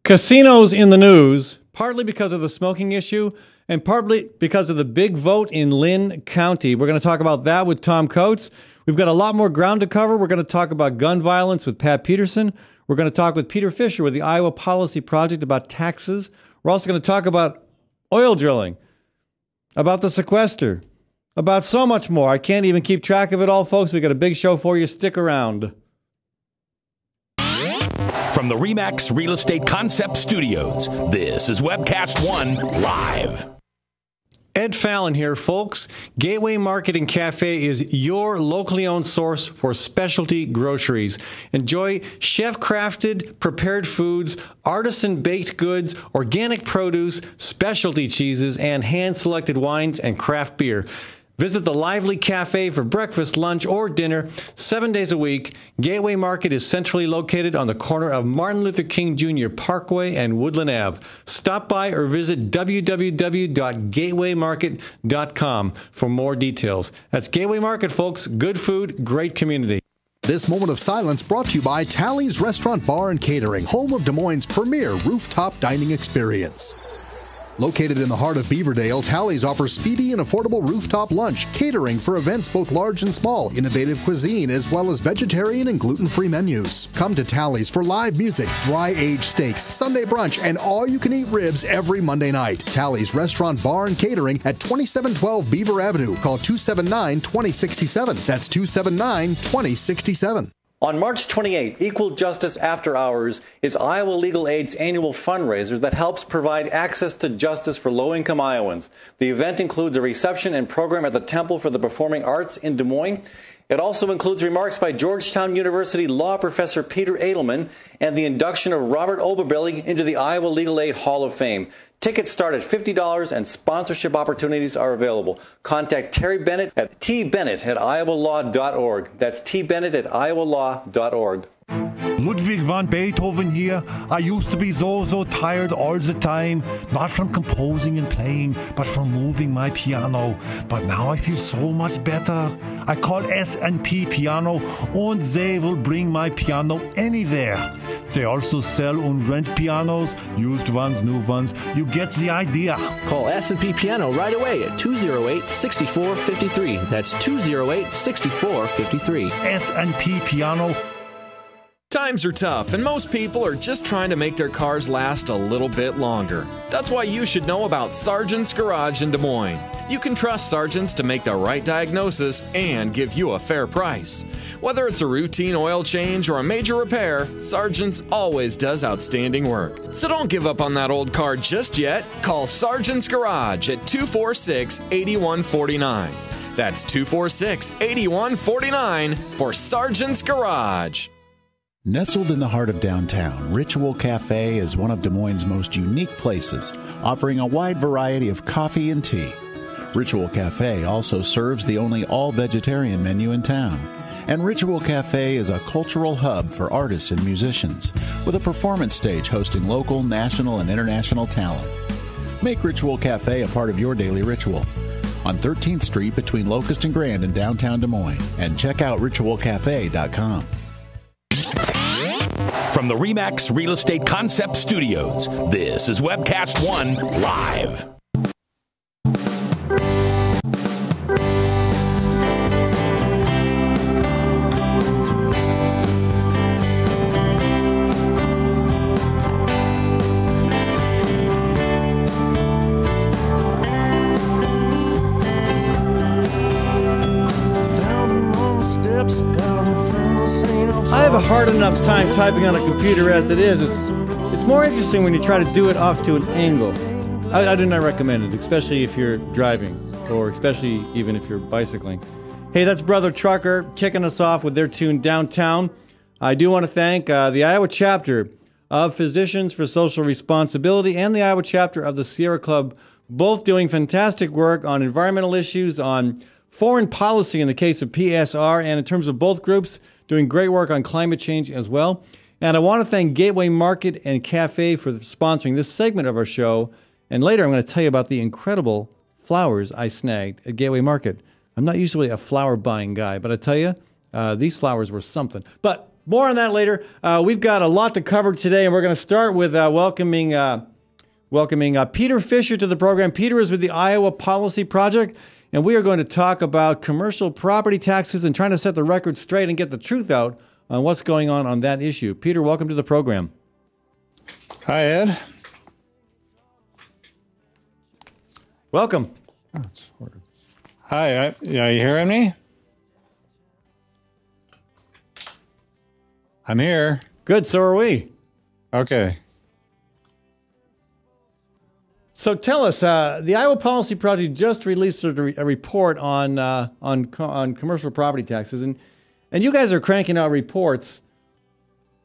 Casinos in the news, partly because of the smoking issue and partly because of the big vote in Lynn County. We're going to talk about that with Tom Coates. We've got a lot more ground to cover. We're going to talk about gun violence with Pat Peterson. We're going to talk with Peter Fisher with the Iowa Policy Project about taxes. We're also going to talk about oil drilling, about the sequester, about so much more. I can't even keep track of it all, folks. We've got a big show for you. Stick around. From the RE/MAX Real Estate Concept Studios, this is Webcast One Live. Ed Fallon here, folks. Gateway Market and Cafe is your locally owned source for specialty groceries. Enjoy chef-crafted, prepared foods, artisan baked goods, organic produce, specialty cheeses, and hand-selected wines and craft beer. Visit the lively cafe for breakfast, lunch, or dinner 7 days a week. Gateway Market is centrally located on the corner of Martin Luther King Jr. Parkway and Woodland Ave. Stop by or visit www.gatewaymarket.com for more details. That's Gateway Market, folks. Good food, great community. This moment of silence brought to you by Tally's Restaurant Bar and Catering, home of Des Moines' premier rooftop dining experience. Located in the heart of Beaverdale, Tally's offers speedy and affordable rooftop lunch, catering for events both large and small, innovative cuisine, as well as vegetarian and gluten-free menus. Come to Tally's for live music, dry-aged steaks, Sunday brunch, and all-you-can-eat ribs every Monday night. Tally's Restaurant Bar and Catering at 2712 Beaver Avenue. Call 279-2067. That's 279-2067. On March 28th, Equal Justice After Hours is Iowa Legal Aid's annual fundraiser that helps provide access to justice for low-income Iowans. The event includes a reception and program at the Temple for the Performing Arts in Des Moines. It also includes remarks by Georgetown University law professor Peter Edelman and the induction of Robert Oberbelly into the Iowa Legal Aid Hall of Fame. Tickets start at $50 and sponsorship opportunities are available. Contact Terry Bennett at tbennett@iowalaw.org. That's tbennett@iowalaw.org. Ludwig van Beethoven here. I used to be so tired all the time, not from composing and playing, but from moving my piano. But now I feel so much better. I call S&P Piano and they will bring my piano anywhere. They also sell and rent pianos, used ones, new ones. You get the idea. Call S&P Piano right away at 208-6453. That's 208-6453. S&P Piano. Times are tough, and most people are just trying to make their cars last a little bit longer. That's why you should know about Sargent's Garage in Des Moines. You can trust Sargent's to make the right diagnosis and give you a fair price. Whether it's a routine oil change or a major repair, Sargent's always does outstanding work. So don't give up on that old car just yet. Call Sargent's Garage at 246-8149. That's 246-8149 for Sargent's Garage. Nestled in the heart of downtown, Ritual Cafe is one of Des Moines' most unique places, offering a wide variety of coffee and tea. Ritual Cafe also serves the only all-vegetarian menu in town. And Ritual Cafe is a cultural hub for artists and musicians, with a performance stage hosting local, national, and international talent. Make Ritual Cafe a part of your daily ritual. On 13th Street between Locust and Grand in downtown Des Moines. And check out ritualcafe.com. From the RE/MAX Real Estate Concept Studios, this is Webcast One Live. I have a hard enough time typing on a computer as it is. It's more interesting when you try to do it off to an angle. I do not recommend it, especially if you're driving, or especially even if you're bicycling. Hey, that's Brother Trucker kicking us off with their tune Downtown. I do want to thank the Iowa chapter of Physicians for Social Responsibility and the Iowa chapter of the Sierra Club, both doing fantastic work on environmental issues, on foreign policy in the case of PSR, and in terms of both groups, doing great work on climate change as well. And I want to thank Gateway Market and Cafe for sponsoring this segment of our show. And later I'm going to tell you about the incredible flowers I snagged at Gateway Market. I'm not usually a flower buying guy, but I tell you, these flowers were something. But more on that later. We've got a lot to cover today, and we're going to start with welcoming Peter Fisher to the program. Peter is with the Iowa Policy Project, and we are going to talk about commercial property taxes and trying to set the record straight and get the truth out on what's going on that issue. Peter, welcome to the program. Hi, Ed. Welcome. Oh, hi, you hearing me? I'm here. Good, so are we. Okay. So tell us, the Iowa Policy Project just released a report on commercial property taxes, and you guys are cranking out reports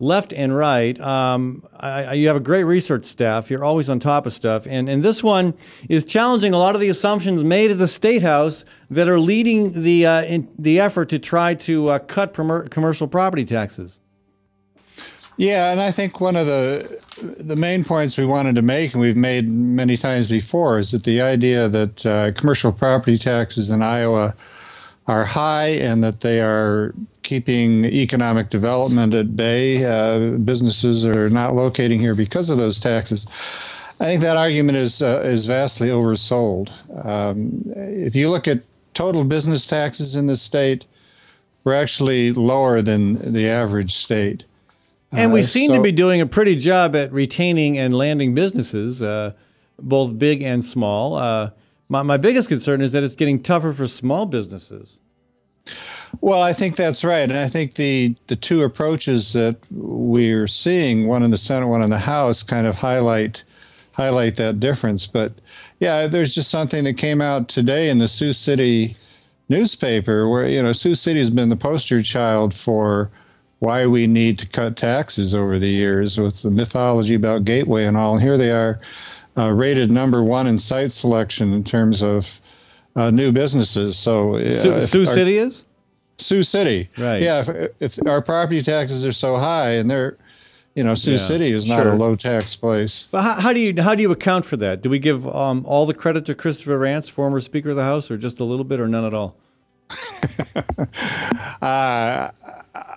left and right. You have a great research staff. You're always on top of stuff. And this one is challenging a lot of the assumptions made at the State House that are leading the effort to try to cut commercial property taxes. Yeah, and I think one of the main points we wanted to make, and we've made many times before, is that the idea that commercial property taxes in Iowa are high and that they are keeping economic development at bay. Businesses are not locating here because of those taxes. I think that argument is vastly oversold. If you look at total business taxes in the state, we're actually lower than the average state. And we seem to be doing a pretty job at retaining and landing businesses, both big and small. My biggest concern is that it's getting tougher for small businesses. Well, I think that's right. And I think the two approaches that we're seeing, one in the Senate, one in the House, kind of highlight that difference. But yeah, there's just something that came out today in the Sioux City newspaper where, Sioux City has been the poster child for why we need to cut taxes over the years with the mythology about Gateway and all. And here they are rated #1 in site selection in terms of new businesses. So Sioux City is? Sioux City. Right. Yeah, if our property taxes are so high and they're, Sioux City is not a low tax place. But how do you account for that? Do we give all the credit to Christopher Rance, former Speaker of the House, or just a little bit or none at all?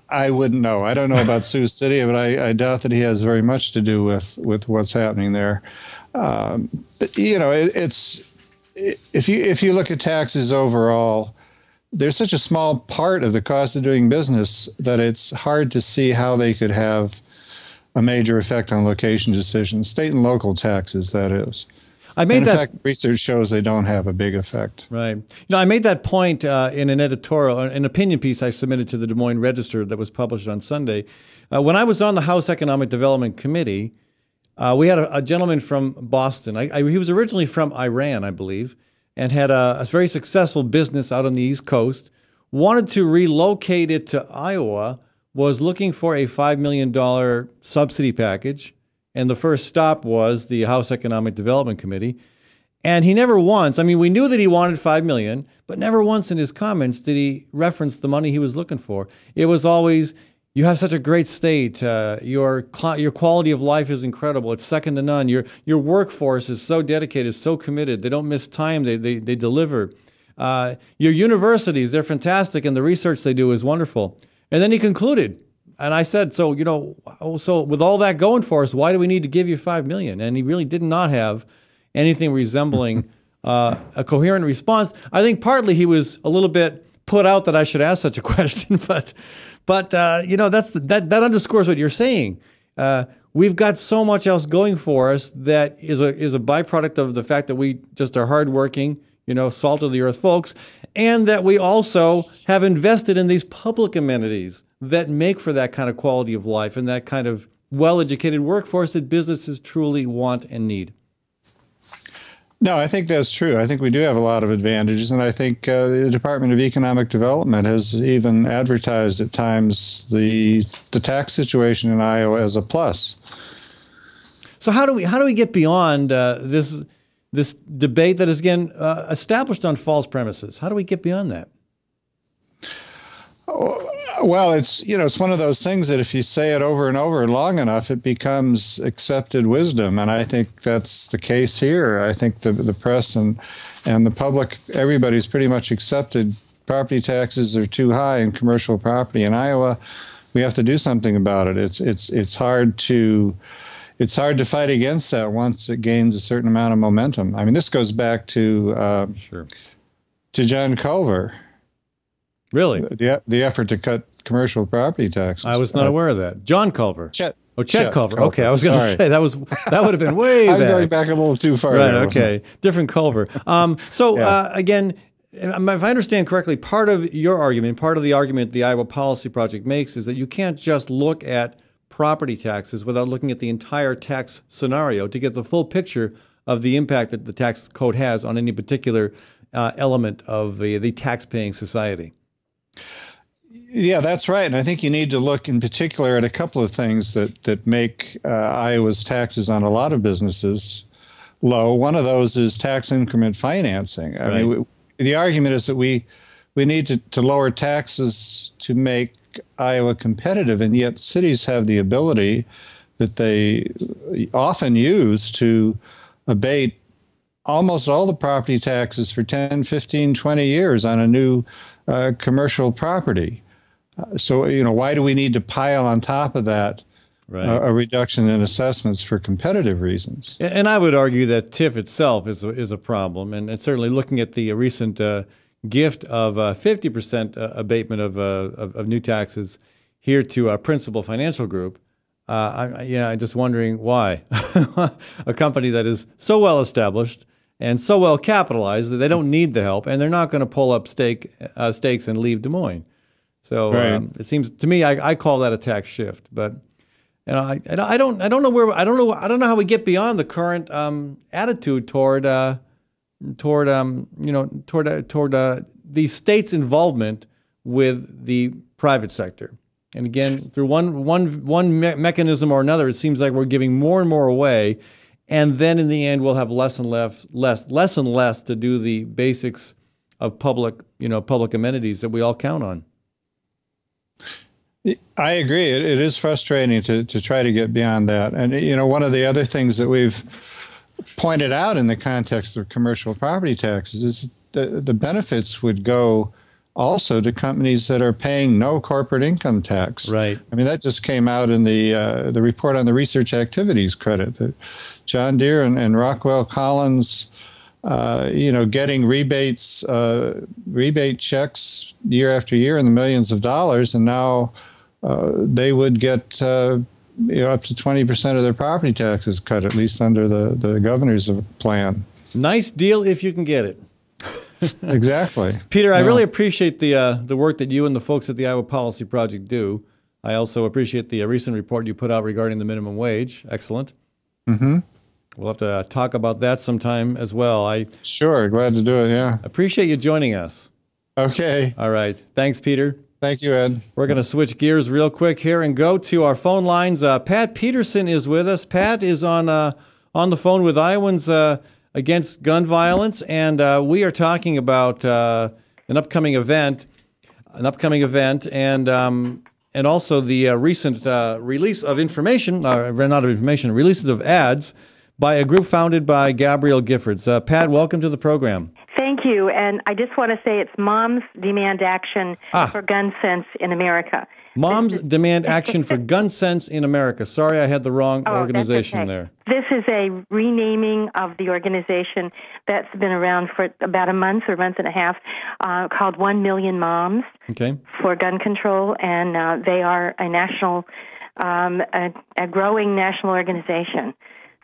I wouldn't know. I don't know about Sioux City, but I doubt that he has very much to do with what's happening there. But it's if you look at taxes overall, they're such a small part of the cost of doing business that it's hard to see how they could have a major effect on location decisions, state and local taxes, that is. In fact, research shows they don't have a big effect. Right. I made that point in an editorial, an opinion piece I submitted to the Des Moines Register that was published on Sunday. When I was on the House Economic Development Committee, we had a gentleman from Boston. He was originally from Iran, I believe, and had a very successful business out on the East Coast, wanted to relocate it to Iowa, was looking for a $5 million subsidy package. And the first stop was the House Economic Development Committee. And he never once, we knew that he wanted $5 million, but never once in his comments did he reference the money he was looking for. It was always, you have such a great state. Your quality of life is incredible. It's second to none. Your workforce is so dedicated, so committed. They don't miss time. They deliver. Your universities, they're fantastic, and the research they do is wonderful. And then he concluded, and I said, so with all that going for us, why do we need to give you $5 million? And he really did not have anything resembling a coherent response. I think partly he was a little bit put out that I should ask such a question, but that underscores what you're saying. We've got so much else going for us that is a byproduct of the fact that we just are hardworking, salt of the earth folks, and that we also have invested in these public amenities that make for that kind of quality of life and that kind of well-educated workforce that businesses truly want and need. No, I think that's true. I think we do have a lot of advantages, and I think the Department of Economic Development has even advertised at times the tax situation in Iowa as a plus. So how do we get beyond this debate that is again established on false premises? How do we get beyond that? Well, it's one of those things that if you say it over and over long enough, it becomes accepted wisdom. And I think that's the case here. I think the press and the public, everybody's pretty much accepted property taxes are too high in commercial property in Iowa. we have to do something about it. It's hard to fight against that once it gains a certain amount of momentum. I mean, this goes back to John Culver. Really? The effort to cut commercial property taxes. I was not aware of that. John Culver. Chet Culver. Okay, I was going to say that would have been way back. I was going back a little too far. Right. Okay. Different Culver. Again, if I understand correctly, part of your argument, part of the argument the Iowa Policy Project makes is that you can't just look at property taxes without looking at the entire tax scenario to get the full picture of the impact that the tax code has on any particular element of the tax-paying society. Yeah, that's right. And I think you need to look in particular at a couple of things that make Iowa's taxes on a lot of businesses low. One of those is tax increment financing. I mean, the argument is that we need to lower taxes to make Iowa competitive, and yet cities have the ability that they often use to abate almost all the property taxes for 10, 15, 20 years on a new commercial property. So, why do we need to pile on top of that a reduction in assessments for competitive reasons? And I would argue that TIF itself is a problem. And certainly looking at the recent gift of 50% abatement of new taxes here to Principal Financial Group, I'm just wondering why a company that is so well established and so well capitalized that they don't need the help, and they're not going to pull up stakes and leave Des Moines. So it seems to me I call that a tax shift, but I don't know how we get beyond the current attitude toward the state's involvement with the private sector. And again, through one mechanism or another, it seems like we're giving more and more away, and then in the end, we'll have less and less to do the basics of public amenities that we all count on. I agree. It is frustrating to try to get beyond that. And, one of the other things that we've pointed out in the context of commercial property taxes is the benefits would go also to companies that are paying no corporate income tax. Right. I mean, that just came out in the report on the research activities credit. John Deere and Rockwell Collins, getting rebate checks year after year in the millions of dollars, and now they would get up to 20% of their property taxes cut, at least under the governor's plan. Nice deal if you can get it. Exactly. Peter, I really appreciate the work that you and the folks at the Iowa Policy Project do. I also appreciate the recent report you put out regarding the minimum wage. Excellent. Mm-hmm. We'll have to talk about that sometime as well. Sure, glad to do it, yeah. Appreciate you joining us. Okay. All right. Thanks, Peter. Thank you, Ed. We're going to switch gears real quick here and go to our phone lines. Pat Peterson is with us. Pat is on the phone with Iowans Against Gun Violence, and we are talking about an upcoming event, and also the recent release of information, releases of ads by a group founded by Gabrielle Giffords. Pat, welcome to the program. Thank you, and I just want to say it's Moms Demand Action for Gun Sense in America. Moms Demand Action for Gun Sense in America. Sorry, I had the wrong organization there. This is a renaming of the organization that's been around for about a month or month and a half, called 1 Million Moms for Gun Control, and they are a national, a growing national organization.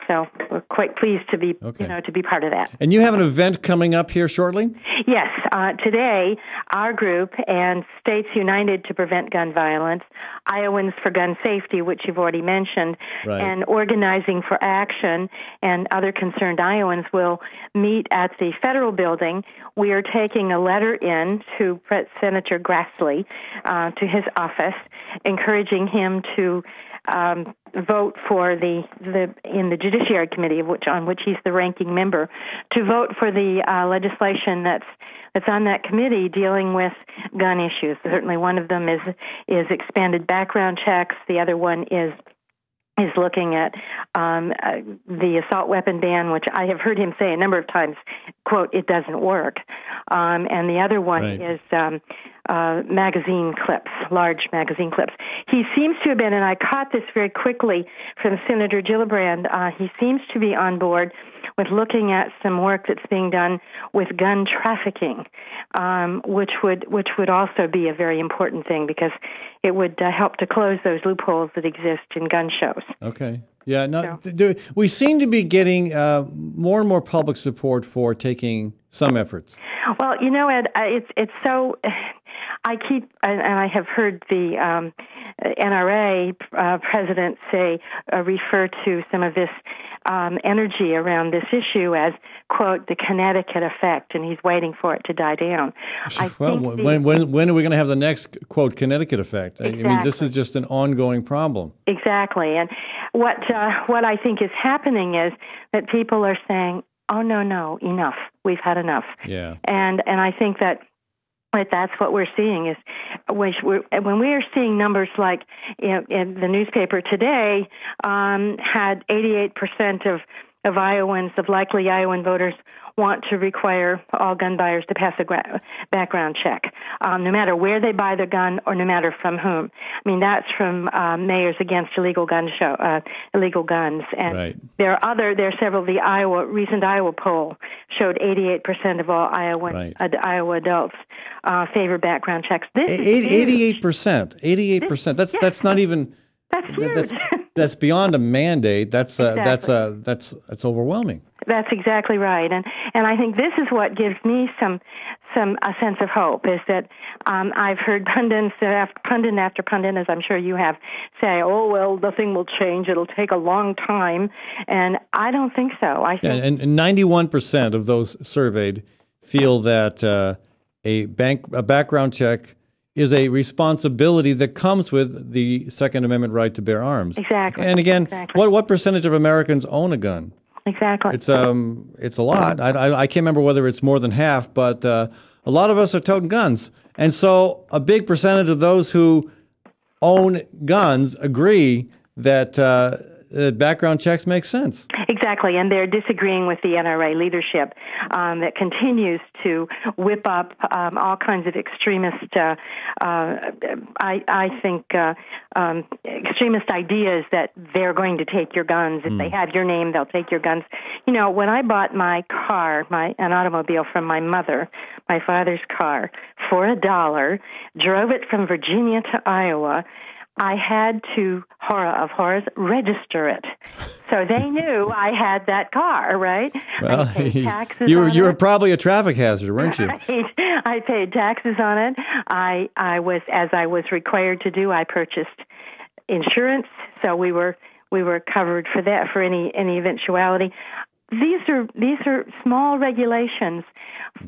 So we're quite pleased to be, to be part of that. And you have an event coming up here shortly? Yes. Today, our group and States United to Prevent Gun Violence, Iowans for Gun Safety, which you've already mentioned, and Organizing for Action and other concerned Iowans will meet at the federal building. We are taking a letter in to Senator Grassley, to his office, encouraging him to vote for in the Judiciary Committee, on which he's the ranking member, to vote for the legislation that's on that committee dealing with gun issues. Certainly, one of them is expanded background checks. The other one is looking at the assault weapon ban, which I have heard him say a number of times, quote, it doesn't work. and the other one is magazine clips, large magazine clips. He seems to have been, and I caught this very quickly from Senator Gillibrand, he seems to be on board with looking at some work that's being done with gun trafficking, which would also be a very important thing because it would help to close those loopholes that exist in gun shows. Okay. Yeah. No, we seem to be getting more and more public support for taking some efforts. Well, you know, Ed, it's so. I have heard the NRA president refer to some of this energy around this issue as, quote, the Connecticut effect, and he's waiting for it to die down. When are we going to have the next, quote, Connecticut effect? Exactly. I mean, this is just an ongoing problem. Exactly. And what I think is happening is that people are saying, oh, no, enough. We've had enough. Yeah. And I think that's what we're seeing is when we are seeing numbers like in the newspaper today had 88% of Iowans, of likely Iowan voters, want to require all gun buyers to pass a background check, no matter where they buy their gun or no matter from whom. I mean, that's from Mayors Against Illegal Guns, and there are several. The recent Iowa poll showed 88% of all Iowa adults favor background checks. This 88%. 88%. That's not even. That's huge. That's beyond a mandate. That's overwhelming. That's exactly right, and I think this is what gives me a sense of hope. Is that I've heard pundit after pundit, as I'm sure you have, say, "Oh well, nothing will change. It'll take a long time," and I don't think so. I think, and 91% of those surveyed feel that a background check is a responsibility that comes with the Second Amendment right to bear arms. Exactly. And again, what percentage of Americans own a gun? Exactly. It's a lot. I can't remember whether it's more than half, but a lot of us are toting guns. And so a big percentage of those who own guns agree that background checks make sense. Exactly, and they're disagreeing with the NRA leadership that continues to whip up all kinds of extremist, extremist ideas that they're going to take your guns. If they have your name, they'll take your guns. You know, when I bought my car, an automobile from my mother, my father's car, for $1, drove it from Virginia to Iowa, I had to, horror of horrors, register it. So they knew I had that car, right? Well, I paid taxes you on were it. probably a traffic hazard, weren't you? Right. I paid taxes on it. I was, as I was required to do, I purchased insurance, so we were covered for that, for any eventuality. These are small regulations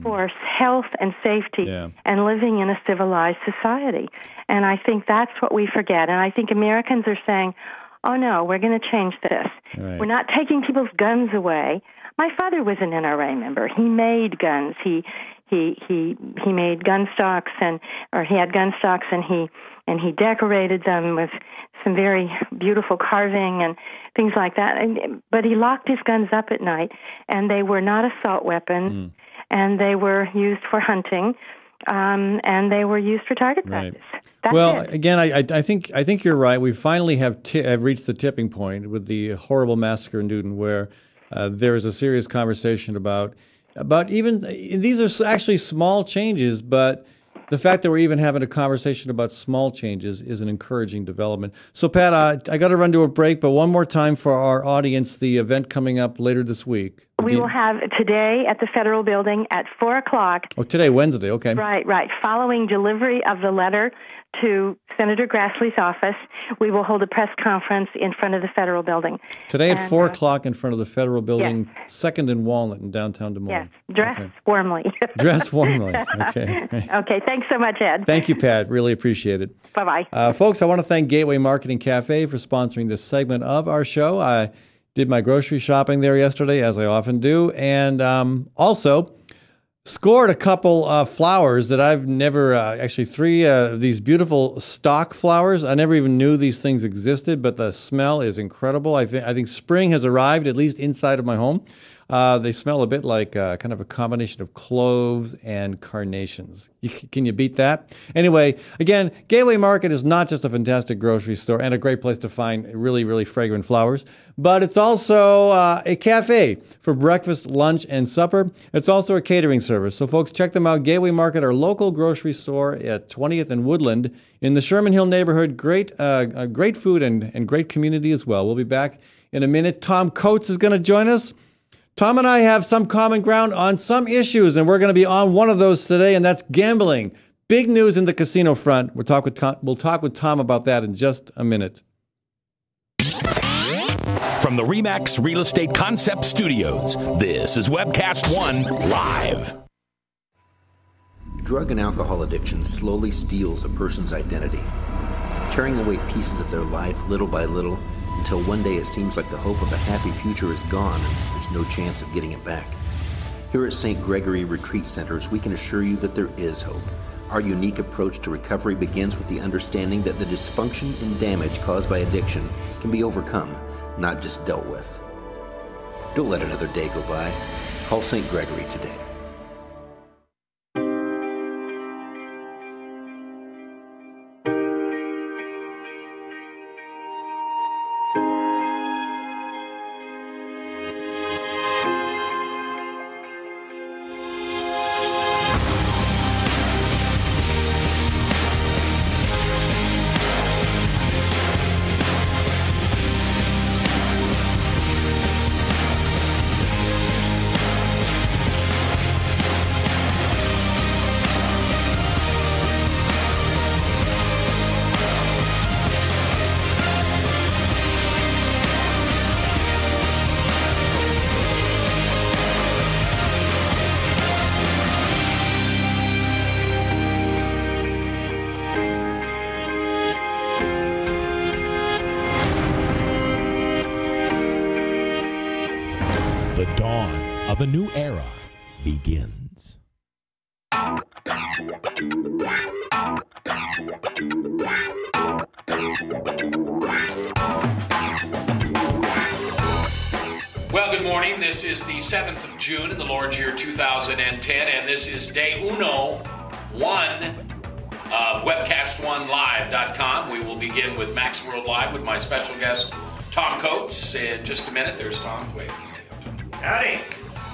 for health and safety and living in a civilized society. And I think that's what we forget. And I think Americans are saying, oh, no, we're going to change this. Right. We're not taking people's guns away. My father was an NRA member. He made guns. He made gun stocks, he had gun stocks, and he decorated them with some very beautiful carving and things like that. But he locked his guns up at night, and they were not assault weapons, and they were used for hunting, and they were used for target practice. Well, again, I think you're right. We finally have reached the tipping point with the horrible massacre in Newton, where there is a serious conversation about even these are actually small changes, but the fact that we're even having a conversation about small changes is an encouraging development. So, Pat, I got to run to a break, but one more time for our audience, the event coming up later this week. We will have today at the Federal Building at 4 o'clock. Oh, today, Wednesday, okay. Right. Following delivery of the letter to Senator Grassley's office, we will hold a press conference in front of the Federal Building. Today at 4 o'clock in front of the Federal Building, 2nd and Walnut in downtown Des Moines. Yes, dress warmly. Dress warmly, okay. Okay, thanks so much, Ed. Thank you, Pat. Really appreciate it. Bye-bye. Folks, I want to thank Gateway Marketing Cafe for sponsoring this segment of our show. I did my grocery shopping there yesterday, as I often do, and also scored a couple flowers that I've never, actually three of these beautiful stock flowers. I never even knew these things existed, but the smell is incredible. I think spring has arrived, at least inside of my home. They smell a bit like kind of a combination of cloves and carnations. Can you beat that? Anyway, again, Gateway Market is not just a fantastic grocery store and a great place to find really, really fragrant flowers, but it's also a cafe for breakfast, lunch, and supper. It's also a catering service. So, folks, check them out. Gateway Market, our local grocery store at 20th and Woodland in the Sherman Hill neighborhood. Great food and great community as well. We'll be back in a minute. Tom Coates is going to join us. Tom and I have some common ground on some issues, and we're going to be on one of those today, and that's gambling. Big news in the casino front. We'll talk with Tom about that in just a minute. From the RE/MAX Real Estate Concept Studios, this is Webcast One Live. Drug and alcohol addiction slowly steals a person's identity, tearing away pieces of their life little by little until one day it seems like the hope of a happy future is gone and there's no chance of getting it back. Here at St. Gregory Retreat Centers, we can assure you that there is hope. Our unique approach to recovery begins with the understanding that the dysfunction and damage caused by addiction can be overcome, not just dealt with. Don't let another day go by. Call St. Gregory today. The dawn of a new era begins. Well, good morning. This is the 7th of June in the Lord's year 2010, and this is day 1 of WebcastOneLive.com. We will begin with Max World Live with my special guest, Tom Coates. In just a minute, there's Tom. Wait. Howdy.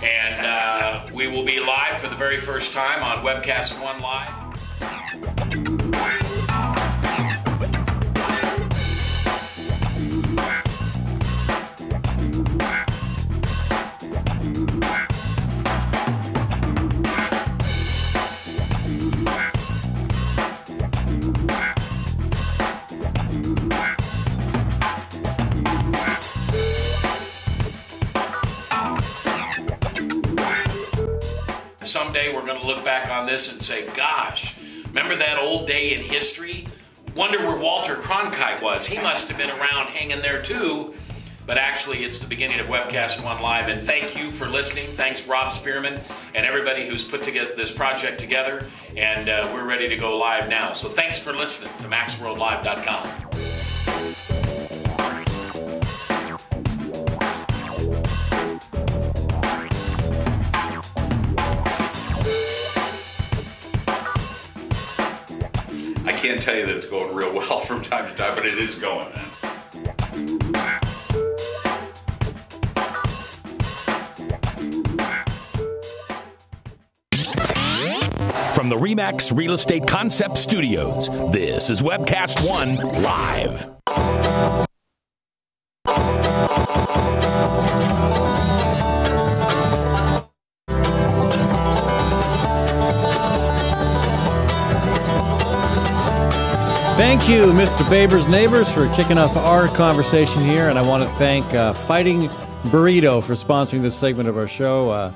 And we will be live for the very first time on Webcast One Live. Someday we're going to look back on this and say, gosh, remember that old day in history? Wonder where Walter Cronkite was. He must have been around hanging there too. But actually, it's the beginning of Webcast One Live. And thank you for listening. Thanks, Rob Spearman, and everybody who's put together this project together. And we're ready to go live now. So thanks for listening to MaxWorldLive.com. I can't tell you that it's going real well from time to time, but it is going. From the RE/MAX Real Estate Concept Studios, this is Webcast One Live. Thank you, Mr. Baber's Neighbors, for kicking off our conversation here. And I want to thank Fighting Burrito for sponsoring this segment of our show.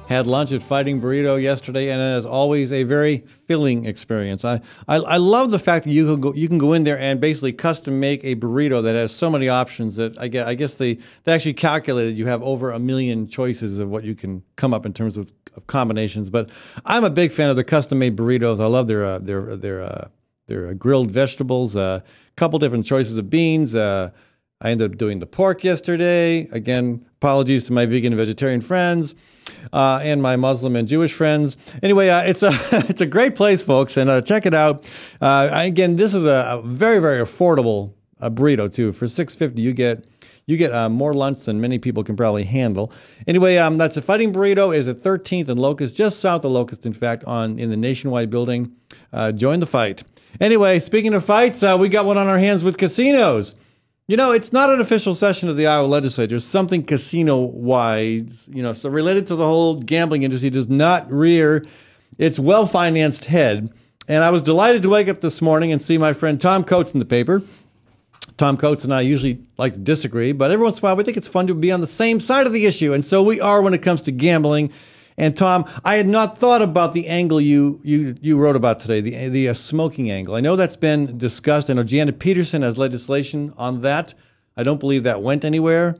Had lunch at Fighting Burrito yesterday, and as always, a very filling experience. I love the fact that you can go in there and basically custom make a burrito that has so many options that I guess they actually calculated you have over 1 million choices of what you can come up in terms of combinations. But I'm a big fan of the custom made burritos. I love their grilled vegetables, a couple different choices of beans, I ended up doing the pork yesterday. Again, apologies to my vegan and vegetarian friends and my Muslim and Jewish friends. Anyway, it's a great place, folks, and check it out. Again, this is a very, very affordable burrito too. For $6.50, you get more lunch than many people can probably handle. Anyway, that's a Fighting Burrito. Is at 13th and Locust, just south of Locust, in fact, in the Nationwide building. Join the fight. Anyway, speaking of fights, we got one on our hands with casinos. You know, it's not an official session of the Iowa legislature. Something casino-wise, so related to the whole gambling industry, does not rear its well-financed head. And I was delighted to wake up this morning and see my friend Tom Coates in the paper. Tom Coates and I usually like to disagree, but every once in a while we think it's fun to be on the same side of the issue. And so we are when it comes to gambling. And Tom, I had not thought about the angle you wrote about today, the smoking angle. I know that's been discussed. I know Janet Peterson has legislation on that. I don't believe that went anywhere,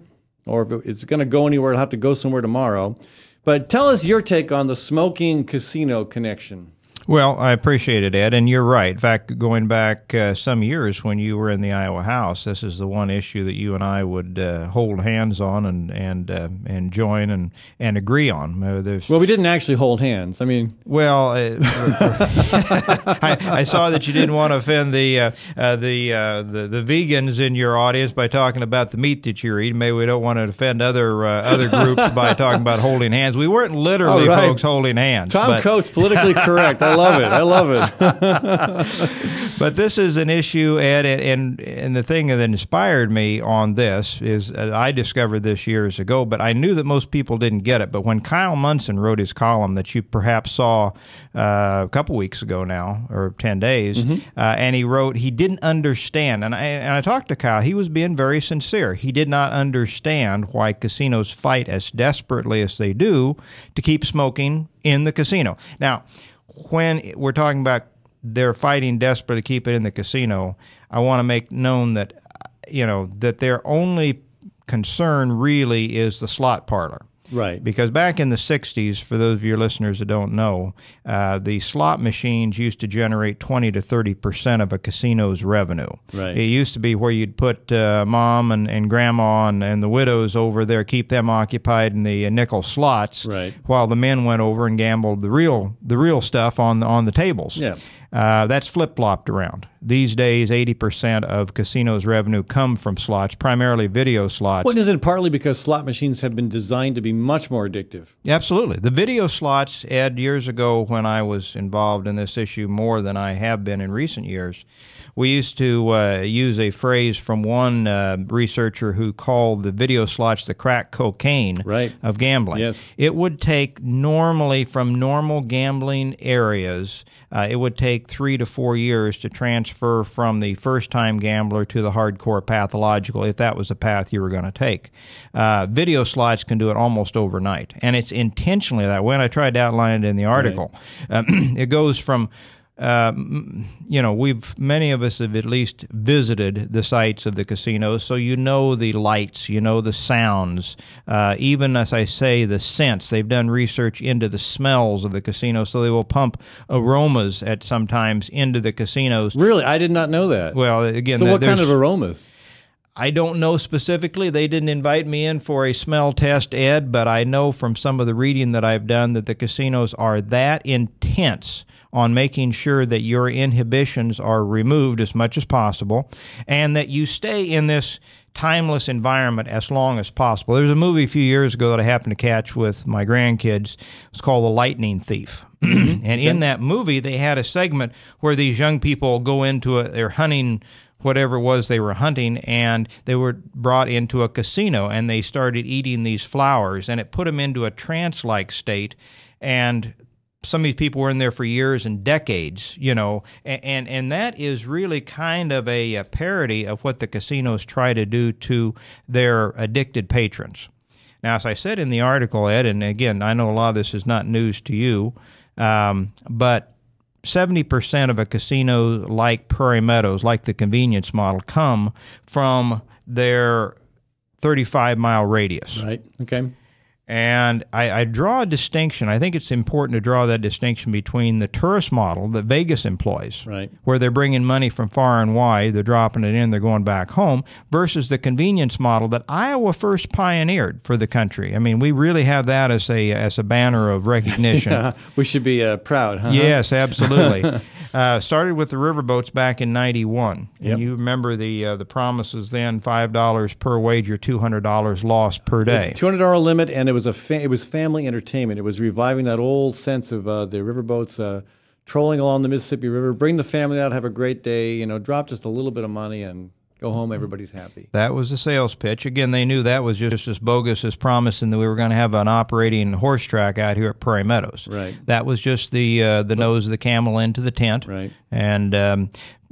or if it's going to go anywhere, it'll have to go somewhere tomorrow. But tell us your take on the smoking casino connection. Well, I appreciate it, Ed, and you're right. In fact, going back some years when you were in the Iowa House, this is the one issue that you and I would hold hands on and join and agree on. Well, we didn't actually hold hands. I mean, well, I saw that you didn't want to offend the vegans in your audience by talking about the meat that you're eating. Maybe we don't want to offend other groups by talking about holding hands. We weren't literally, folks, holding hands. Tom Coates, politically correct. I love it. I love it. But this is an issue, Ed, and the thing that inspired me on this is I discovered this years ago, but I knew that most people didn't get it. But when Kyle Munson wrote his column that you perhaps saw a couple weeks ago now, or 10 days, and he wrote he didn't understand, and I talked to Kyle. He was being very sincere. He did not understand why casinos fight as desperately as they do to keep smoking in the casino. Now, when we're talking about they're fighting desperate to keep it in the casino, I want to make known that, that their only concern really is the slot parlor. Right. Because back in the 60s, for those of your listeners that don't know, the slot machines used to generate 20 to 30% of a casino's revenue. Right. It used to be where you'd put mom and grandma and the widows over there, keep them occupied in the nickel slots, right, while the men went over and gambled the real stuff on the tables. Yeah. That's flip-flopped around. These days, 80% of casinos' revenue come from slots, primarily video slots. Well, isn't it partly because slot machines have been designed to be much more addictive? Absolutely. The video slots, Ed, years ago when I was involved in this issue more than I have been in recent years, we used to use a phrase from one researcher who called the video slots the crack cocaine of gambling. Yes. It would take normally from normal gambling areas, it would take 3 to 4 years to transfer from the first-time gambler to the hardcore pathological, if that was the path you were going to take. Video slots can do it almost overnight, and it's intentionally that way. And I tried to outline it in the article. Right. It goes from many of us have at least visited the sites of the casinos, so you know the lights, you know the sounds, even, as I say, the scents. They've done research into the smells of the casino, so they will pump aromas at sometimes into the casinos. Really? I did not know that. Well, again, so what kind of aromas? I don't know specifically. They didn't invite me in for a smell test, Ed, but I know from some of the reading that I've done that the casinos are that intense on making sure that your inhibitions are removed as much as possible and that you stay in this timeless environment as long as possible. There was a movie a few years ago that I happened to catch with my grandkids. It's called The Lightning Thief. And in that movie, they had a segment where these young people go into they're hunting whatever it was they were hunting, and they were brought into a casino, and they started eating these flowers, and it put them into a trance-like state, and some of these people were in there for years and decades, and that is really kind of a parody of what the casinos try to do to their addicted patrons. Now, as I said in the article, Ed, and again, I know a lot of this is not news to you, but 70% of a casino like Prairie Meadows, like the convenience model, come from their 35-mile radius. Right, okay. And I draw a distinction. I think it's important to draw that distinction between the tourist model that Vegas employs, right, where they're bringing money from far and wide, they're dropping it in, they're going back home, versus the convenience model that Iowa first pioneered for the country. I mean, we really have that as a banner of recognition. Yeah, we should be proud, huh? Yes, absolutely. Started with the riverboats back in '91, Yep. and you remember the promises then: $5 per wager, $200 lost per day. $200 limit, and it was family entertainment. It was reviving that old sense of the riverboats trolling along the Mississippi River. Bring the family out, have a great day. You know, drop just a little bit of money and go home. Everybody's happy. That was the sales pitch. Again, they knew that was just as bogus as promising that we were going to have an operating horse track out here at Prairie Meadows. Right. That was just the nose of the camel into the tent. Right. And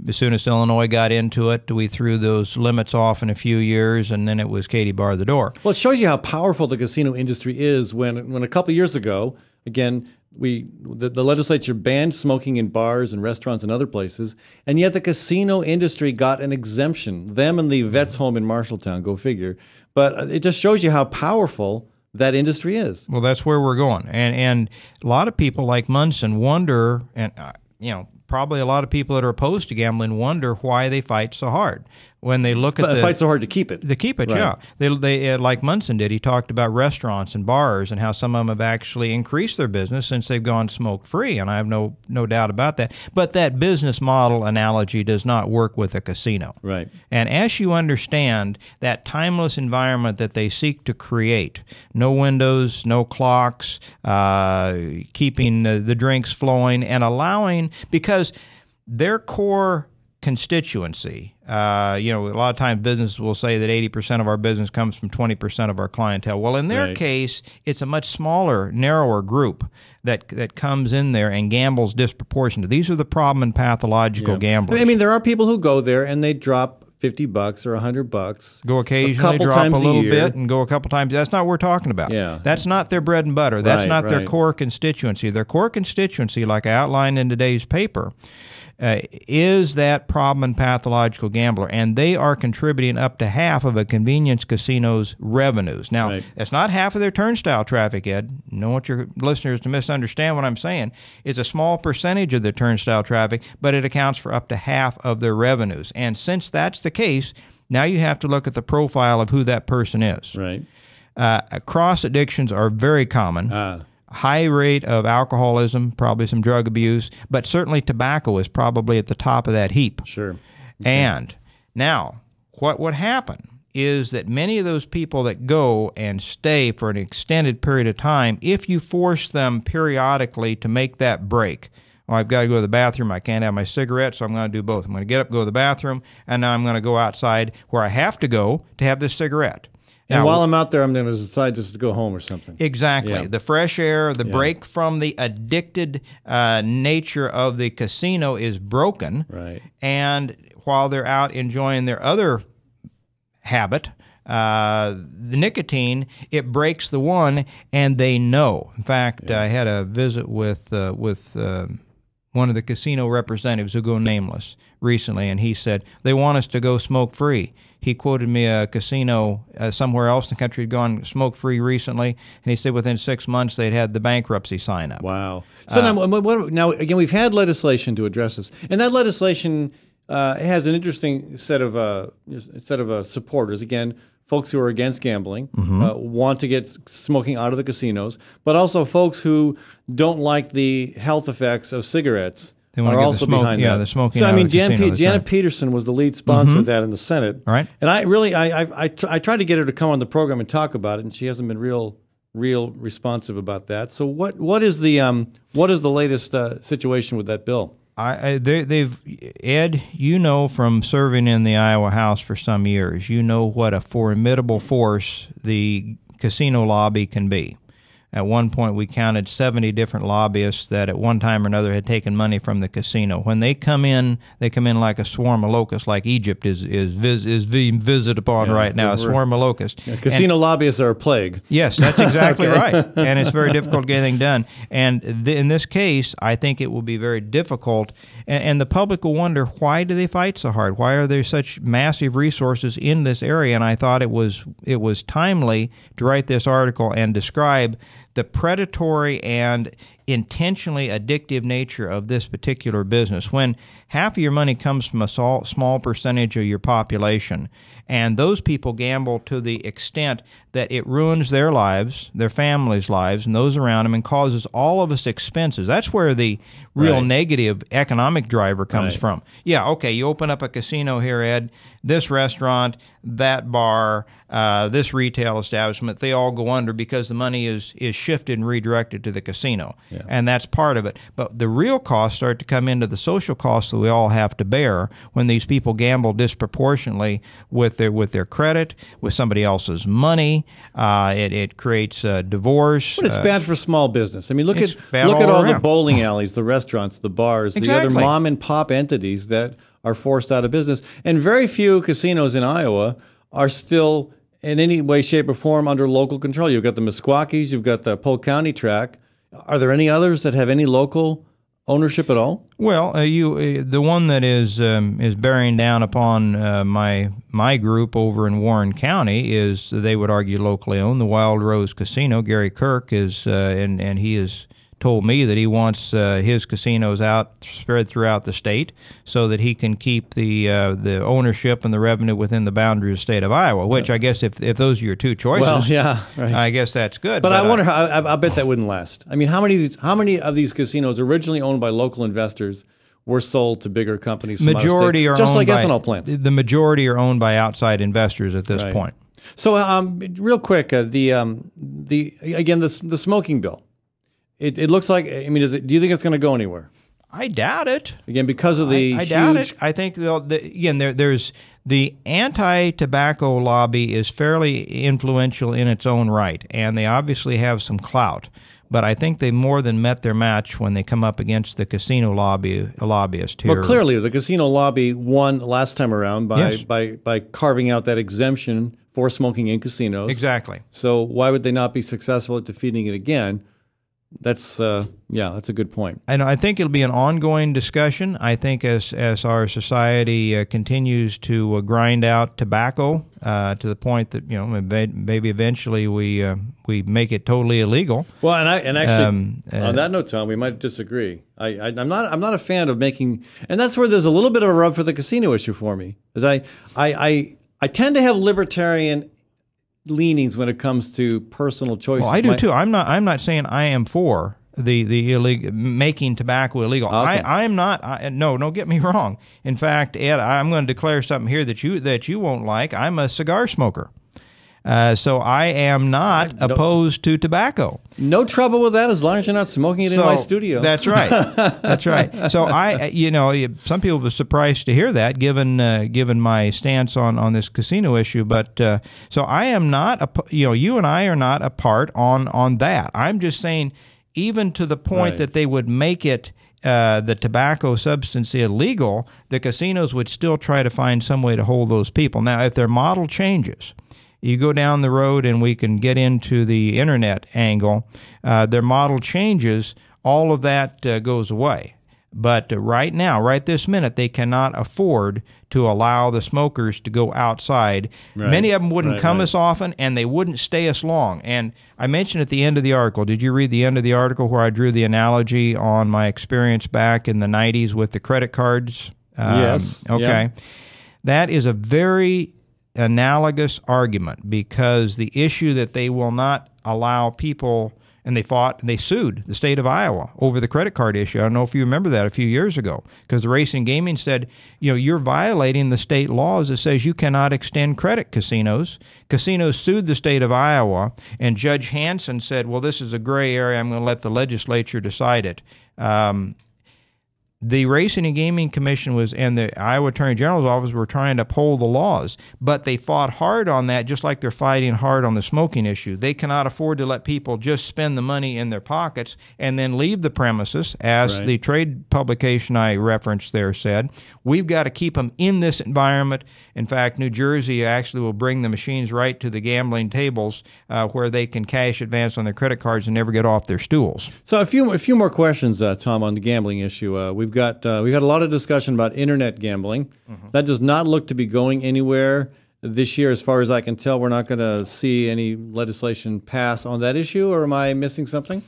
as soon as Illinois got into it, we threw those limits off in a few years, and then it was Katie bar the door. Well, it shows you how powerful the casino industry is when a couple years ago, again, the legislature banned smoking in bars and restaurants and other places, and yet the casino industry got an exemption. Them and the Vets Home in Marshalltown, go figure. But it just shows you how powerful that industry is. Well, that's where we're going. And a lot of people like Munson wonder, and probably a lot of people that are opposed to gambling wonder why they fight so hard. When they look at fight so hard to keep it. To keep it, right. Yeah. They like Munson did. He talked about restaurants and bars and how some of them have actually increased their business since they've gone smoke-free, and I have no doubt about that. But that business model analogy does not work with a casino. Right. And as you understand that timeless environment that they seek to create, no windows, no clocks, keeping the drinks flowing, and allowing, because their core constituency, a lot of times businesses will say that 80% of our business comes from 20% of our clientele. Well, in their case, it's a much smaller, narrower group that comes in there and gambles disproportionately. These are the problem and pathological gamblers. I mean, there are people who go there and they drop $50 or $100. Go occasionally, drop a little bit, and go a couple times. That's not what we're talking about. Yeah. That's not their bread and butter. That's not their core constituency. Their core constituency, like I outlined in today's paper, is that problem and pathological gambler, and they are contributing up to half of a convenience casino's revenues. Now, that's not half of their turnstile traffic, Ed. I don't want your listeners to misunderstand what I'm saying. It's a small percentage of the turnstile traffic, but it accounts for up to half of their revenues. And since that's the case, now you have to look at the profile of who that person is. Right. Cross addictions are very common. High rate of alcoholism, probably some drug abuse, but certainly tobacco is probably at the top of that heap. Sure. Okay. And now, what would happen is that many of those people that go and stay for an extended period of time, if you force them periodically to make that break, well, I've got to go to the bathroom, I can't have my cigarette, so I'm going to do both. I'm going to get up, go to the bathroom, and now I'm going to go outside where I have to go to have this cigarette. And while I'm out there, I'm going to decide just to go home or something. Exactly. Yeah. The fresh air, the break from the addicted nature of the casino is broken. Right. And while they're out enjoying their other habit, the nicotine, it breaks the one, and they know. In fact, I had a visit with one of the casino representatives who go nameless recently, and he said, they want us to go smoke-free. He quoted me a casino somewhere else in the country had gone smoke-free recently, and he said within 6 months they'd had the bankruptcy sign up. Wow. So now, again, we've had legislation to address this, and that legislation has an interesting set of supporters. Again, folks who are against gambling, want to get smoking out of the casinos, but also folks who don't like the health effects of cigarettes. They want are to get also the smoke, behind that. the smoking. So out I mean, of the casino, Janet Peterson was the lead sponsor of that in the Senate, right? And I tried to get her to come on the program and talk about it, and she hasn't been real responsive about that. So what is the latest situation with that bill? They've Ed, you know from serving in the Iowa House for some years, you know what a formidable force the casino lobby can be. At one point, we counted 70 different lobbyists that at one time or another had taken money from the casino. When they come in like a swarm of locusts, like Egypt is being visited upon right now, a swarm of locusts. Yeah, casino lobbyists are a plague. Yes, that's exactly right. And it's very difficult to get anything done. And in this case, I think it will be very difficult. And the public will wonder, why do they fight so hard? Why are there such massive resources in this area? And I thought it was timely to write this article and describe the predatory and intentionally addictive nature of this particular business. When half of your money comes from a small percentage of your population, and those people gamble to the extent that it ruins their lives, their families' lives, and those around them, and causes all of us expenses. That's where the real negative economic driver comes from. Yeah, okay, you open up a casino here, Ed, this restaurant, that bar, this retail establishment, they all go under because the money is shifted and redirected to the casino. Yeah. And that's part of it. But the real costs start to come into the social costs that we all have to bear when these people gamble disproportionately with their credit, with somebody else's money. It creates divorce. But it's bad for small business. I mean, look at all the bowling alleys, the restaurants, the bars, the other mom and pop entities that are forced out of business. And very few casinos in Iowa are still in any way, shape, or form under local control. You've got the Meskwakis, you've got the Polk County track. Are there any others that have any local ownership at all? Well, the one that is bearing down upon my group over in Warren County is, they would argue, locally owned, the Wild Rose Casino. Gary Kirk is, and he has told me that he wants his casinos spread throughout the state so that he can keep the ownership and the revenue within the boundaries of the state of Iowa, which I guess if those are your two choices, well, yeah, right. I guess that's good. But I wonder I bet that wouldn't last. I mean, how many of these casinos originally owned by local investors were sold to bigger companies? Majority are just owned like by ethanol plants. The majority are owned by outside investors at this point. So, real quick, the smoking bill. It looks like, I mean, do you think it's going to go anywhere? I doubt it. Again, because of the I doubt it. I think, again, there's the anti-tobacco lobby is fairly influential in its own right, and they obviously have some clout. But I think they more than met their match when they come up against the casino lobbyist here. Well, clearly, the casino lobby won last time around by carving out that exemption for smoking in casinos. Exactly. So why would they not be successful at defeating it again? That's that's a good point. And I think it'll be an ongoing discussion. I think as our society continues to grind out tobacco to the point that maybe eventually we make it totally illegal. Well, and actually on that note, Tom, we might disagree. I'm not a fan of making, and that's where there's a little bit of a rub for the casino issue for me, because I tend to have libertarian leanings when it comes to personal choices. Well, I do too. I'm not saying I am for the illegal making tobacco illegal. Okay. I'm not. No, don't get me wrong. In fact, Ed, I'm going to declare something here that you won't like. I'm a cigar smoker. So I am not opposed to tobacco. No trouble with that as long as you're not smoking it in my studio. That's right. That's right. So some people were surprised to hear that, given my stance on this casino issue. But so I am not. You and I are not apart on that. I'm just saying, even to the point that they would make it the tobacco substance illegal, the casinos would still try to find some way to hold those people. Now, if their model changes, you go down the road and we can get into the internet angle, their model changes, all of that goes away. But right now, right this minute, they cannot afford to allow the smokers to go outside. Right. Many of them wouldn't come as often, and they wouldn't stay as long. And I mentioned at the end of the article, did you read the end of the article where I drew the analogy on my experience back in the 90s with the credit cards? Yes. Okay. Yeah. That is a very analogous argument, because the issue that they will not allow people, and they sued the state of Iowa over the credit card issue. I don't know if you remember that a few years ago, because the Racing Gaming said, you're violating the state laws that says you cannot extend credit casinos. Casinos sued the state of Iowa, and Judge Hansen said, well, this is a gray area. I'm going to let the legislature decide it. the Racing and Gaming Commission and the Iowa Attorney General's office were trying to uphold the laws, but they fought hard on that, just like they're fighting hard on the smoking issue. They cannot afford to let people just spend the money in their pockets and then leave the premises, as the trade publication I referenced there said. We've got to keep them in this environment. In fact, New Jersey actually will bring the machines right to the gambling tables where they can cash advance on their credit cards and never get off their stools. So a few more questions, Tom, on the gambling issue. We've got a lot of discussion about internet gambling. That does not look to be going anywhere this year, as far as I can tell. We're not going to see any legislation pass on that issue, or am I missing something?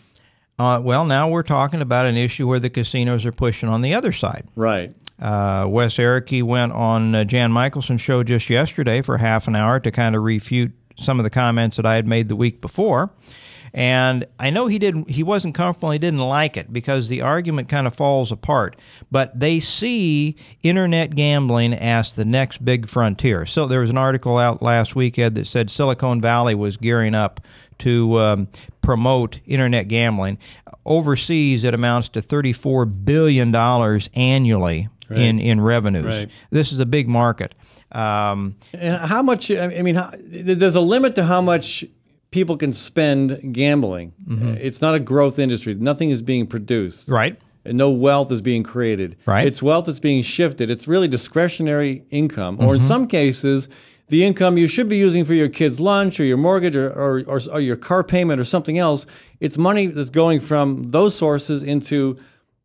Well, now we're talking about an issue where the casinos are pushing on the other side. Right. Wes Ericke went on Jan Michelson's show just yesterday for half an hour to kind of refute some of the comments that I had made the week before. And I know he wasn't comfortable, he didn't like it because the argument kind of falls apart. But they see internet gambling as the next big frontier. So there was an article out last week, Ed, that said Silicon Valley was gearing up to promote internet gambling. Overseas, it amounts to $34 billion annually in revenues. Right. This is a big market. And how much, I mean, there's a limit to how much people can spend gambling. It's not a growth industry. Nothing is being produced. Right. And no wealth is being created. Right. It's wealth that's being shifted. It's really discretionary income, or in some cases, the income you should be using for your kid's lunch or your mortgage or your car payment or something else. It's money that's going from those sources into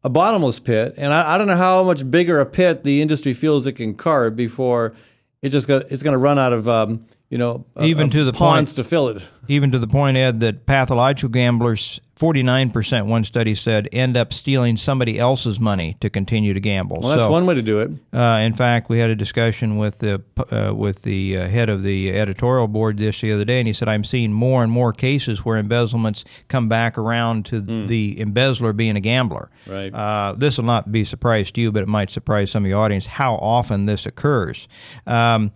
a bottomless pit. And I don't know how much bigger a pit the industry feels it can carve before it's going to run out of even to the ponds point to fill it. Even to the point, Ed, that pathological gamblers, 49%, one study said, end up stealing somebody else's money to continue to gamble. Well, that's one way to do it. In fact, we had a discussion with the head of the editorial board the other day, and he said, I'm seeing more and more cases where embezzlements come back around to the embezzler being a gambler. Right. This will not be a surprise to you, but it might surprise some of your audience how often this occurs. The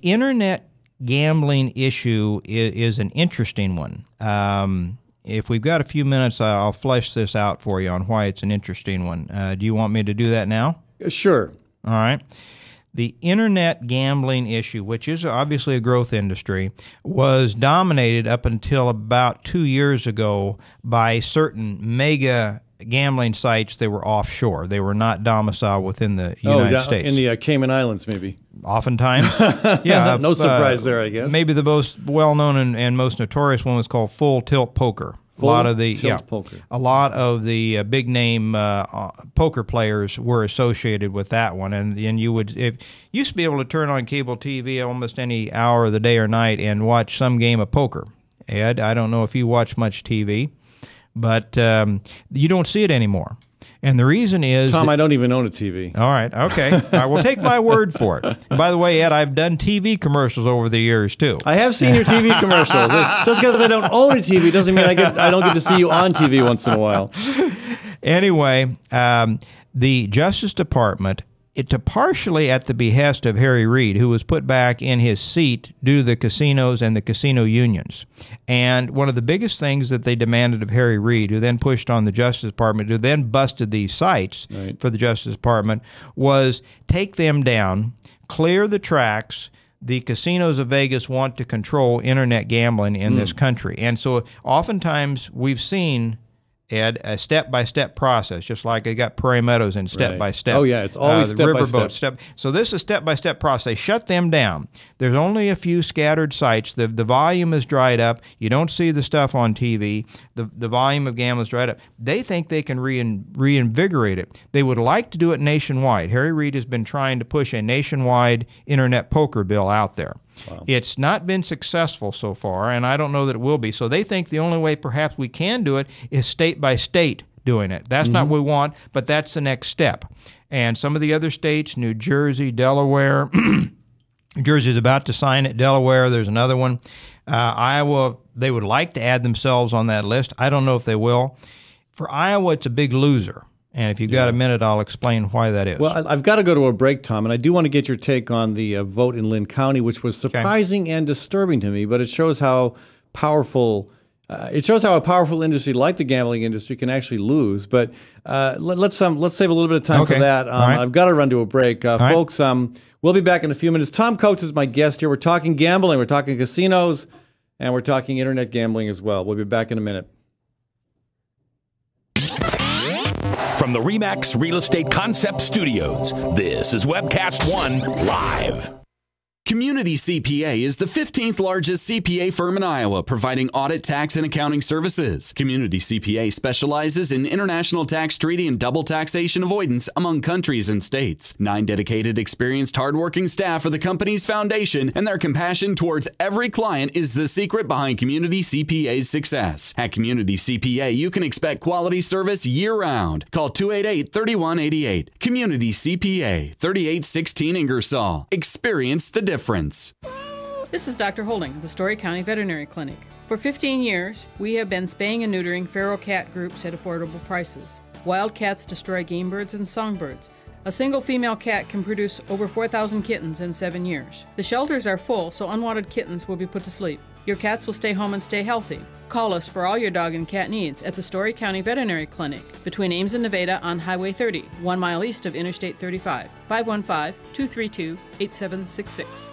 internet gambling issue is an interesting one. If we've got a few minutes, I'll flesh this out for you on why it's an interesting one. Do you want me to do that now? Sure. All right. The internet gambling issue, which is obviously a growth industry, was dominated up until about 2 years ago by certain mega gambling sites that were offshore. They were not domiciled within the United States. In the Cayman Islands, maybe. Oftentimes. Yeah. No surprise there, I guess. Maybe the most well-known and most notorious one was called Full Tilt Poker. A lot of the big-name poker players were associated with that one, and you used to be able to turn on cable TV almost any hour of the day or night and watch some game of poker. Ed, I don't know if you watch much TV, but you don't see it anymore. And the reason is... Tom, I don't even own a TV. All right, okay. I will take my word for it. And by the way, Ed, I've done TV commercials over the years, too. I have seen your TV commercials. Just because I don't own a TV doesn't mean I don't get to see you on TV once in a while. Anyway, the Justice Department, partially at the behest of Harry Reid, who was put back in his seat due to the casinos and the casino unions. And one of the biggest things that they demanded of Harry Reid, who then pushed on the Justice Department, who then busted these sites for the Justice Department, was take them down, clear the tracks. The casinos of Vegas want to control internet gambling in this country. And so oftentimes we've seen, Ed, a step-by-step process, just like they got Prairie Meadows and step-by-step. Oh, yeah, it's always step-by-step. So this is a step-by-step process. They shut them down. There's only a few scattered sites. The volume is dried up. You don't see the stuff on TV. The volume of gambling is dried up. They think they can reinvigorate it. They would like to do it nationwide. Harry Reid has been trying to push a nationwide internet poker bill out there. Wow. It's not been successful so far, and I don't know that it will be. So they think the only way perhaps we can do it is state by state doing it. That's not what we want, but that's the next step. And some of the other states, New Jersey, Delaware, New Jersey is about to sign it. Delaware, there's another one. Iowa, they would like to add themselves on that list. I don't know if they will. For Iowa, it's a big loser. And if you've got a minute, I'll explain why that is. Well, I've got to go to a break, Tom, and I do want to get your take on the vote in Lynn County, which was surprising and disturbing to me, but it shows how powerful it shows how a powerful industry like the gambling industry can actually lose. But let's save a little bit of time for that. Right. I've got to run to a break. Folks, we'll be back in a few minutes. Tom Coates is my guest here. We're talking gambling, we're talking casinos, and we're talking internet gambling as well. We'll be back in a minute. From the RE/MAX Real Estate Concept Studios, this is Webcast One Live. Community CPA is the 15th largest CPA firm in Iowa, providing audit, tax, and accounting services. Community CPA specializes in international tax treaty and double taxation avoidance among countries and states. 9 dedicated, experienced, hardworking staff are the company's foundation, and their compassion towards every client is the secret behind Community CPA's success. At Community CPA, you can expect quality service year-round. Call 288-3188. Community CPA, 3816 Ingersoll. Experience the difference. This is Dr. Holding of the Story County Veterinary Clinic. For 15 years, we have been spaying and neutering feral cat groups at affordable prices. Wild cats destroy game birds and songbirds. A single female cat can produce over 4,000 kittens in 7 years. The shelters are full, so unwanted kittens will be put to sleep. Your cats will stay home and stay healthy. Call us for all your dog and cat needs at the Story County Veterinary Clinic between Ames and Nevada on Highway 30, 1 mile east of Interstate 35. 515-232-8766.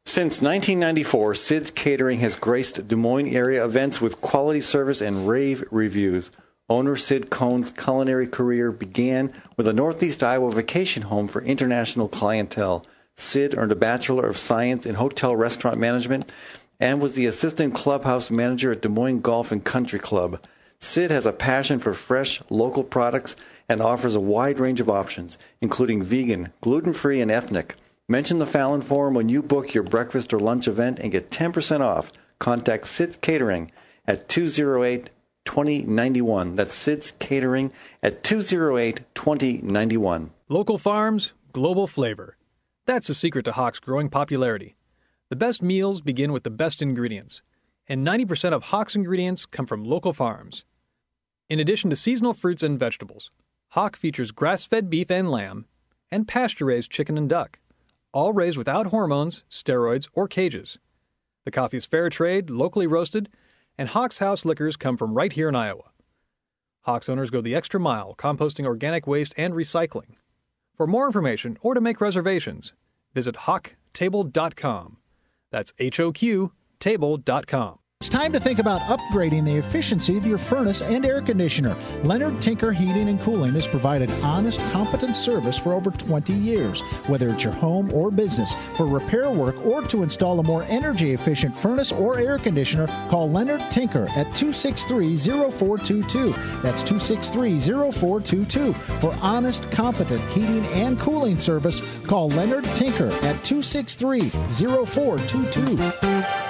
Since 1994, Sid's Catering has graced Des Moines area events with quality service and rave reviews. Owner Sid Cohn's culinary career began with a Northeast Iowa vacation home for international clientele. Sid earned a Bachelor of Science in Hotel Restaurant Management and was the assistant clubhouse manager at Des Moines Golf and Country Club. Sid has a passion for fresh, local products and offers a wide range of options, including vegan, gluten-free, and ethnic. Mention the Fallon Forum when you book your breakfast or lunch event and get 10% off. Contact Sid's Catering at 208-2091. That's Sid's Catering at 208-2091. Local farms, global flavor. That's the secret to Hawk's growing popularity. The best meals begin with the best ingredients, and 90% of Hawk's ingredients come from local farms. In addition to seasonal fruits and vegetables, Hawk features grass-fed beef and lamb, and pasture-raised chicken and duck, all raised without hormones, steroids, or cages. The coffee is fair trade, locally roasted, and Hawk's House liquors come from right here in Iowa. Hawk's owners go the extra mile, composting organic waste and recycling. For more information or to make reservations, visit hawktable.com. That's HOQ table.com. It's time to think about upgrading the efficiency of your furnace and air conditioner. Leonard Tinker Heating and Cooling has provided honest, competent service for over 20 years. Whether it's your home or business, for repair work or to install a more energy-efficient furnace or air conditioner, call Leonard Tinker at 263-0422. That's 263-0422. For honest, competent heating and cooling service, call Leonard Tinker at 263-0422.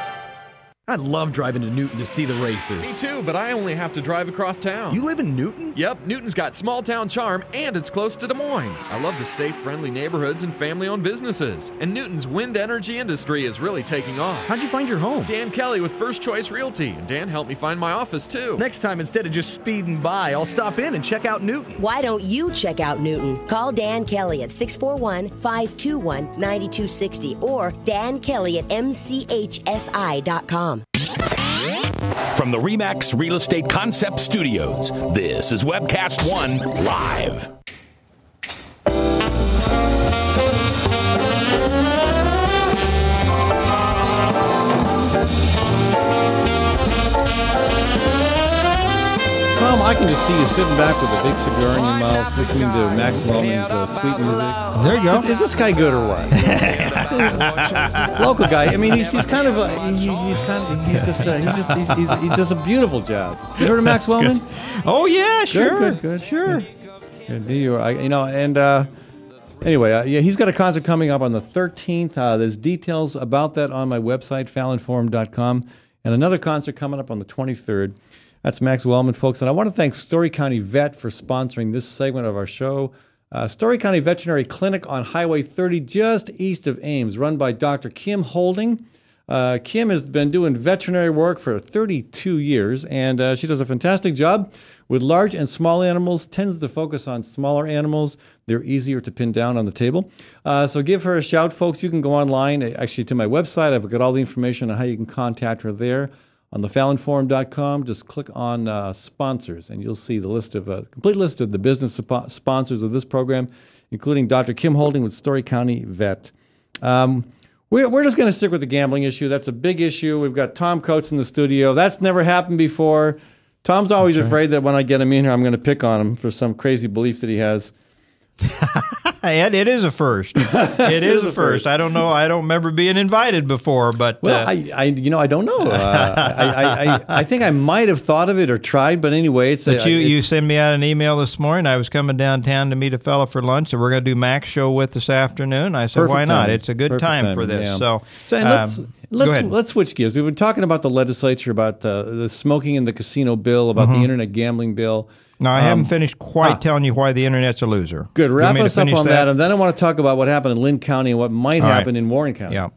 I love driving to Newton to see the races. Me too, but I only have to drive across town. You live in Newton? Yep, Newton's got small town charm and it's close to Des Moines. I love the safe, friendly neighborhoods and family-owned businesses. And Newton's wind energy industry is really taking off. How'd you find your home? Dan Kelly with First Choice Realty. And Dan helped me find my office too. Next time, instead of just speeding by, I'll stop in and check out Newton. Why don't you check out Newton? Call Dan Kelly at 641-521-9260 or Dan Kelly at mchsi.com. From the RE/MAX Real Estate Concept Studios, this is Webcast One Live. Tom, I can just see you sitting back with a big cigar in your mouth, listening to Max Wellman's sweet music. There you go. Is this guy good or what? Local guy. I mean, he's kind of a he does a beautiful job. You heard of Max Wellman? Oh yeah, sure, good. Sure. Good. Anyway, he's got a concert coming up on the 13th. There's details about that on my website, fallonforum.com, and another concert coming up on the 23rd. That's Max Wellman, folks. And I want to thank Story County Vet for sponsoring this segment of our show. Story County Veterinary Clinic on Highway 30, just east of Ames, run by Dr. Kim Holding. Kim has been doing veterinary work for 32 years, and she does a fantastic job with large and small animals, tends to focus on smaller animals. They're easier to pin down on the table. So give her a shout, folks. You can go online, actually, to my website. I've got all the information on how you can contact her there. on the FallonForum.com. Just click on sponsors, and you'll see the list of complete list of the business sponsors of this program, including Dr. Kim Holding with Story County Vet. We're just going to stick with the gambling issue. That's a big issue. We've got Tom Coates in the studio. That's never happened before. Tom's always afraid that when I get him in here, I'm going to pick on him for some crazy belief that he has. Ed, it is a first. It is a first. I don't know. I don't remember being invited before, but well, I don't know. I think I might have thought of it or tried, but anyway, you sent me out an email this morning. I was coming downtown to meet a fella for lunch, and we're going to do Mac's show with this afternoon. I said, why not? It's a good time for this. Yeah. So let's switch gears. We've been talking about the legislature, about the smoking in the casino bill, about the internet gambling bill. No, I haven't finished quite telling you why the internet's a loser. Good. Wrap us up on that, and then I want to talk about what happened in Lynn County and what might happen in Warren County. Yeah.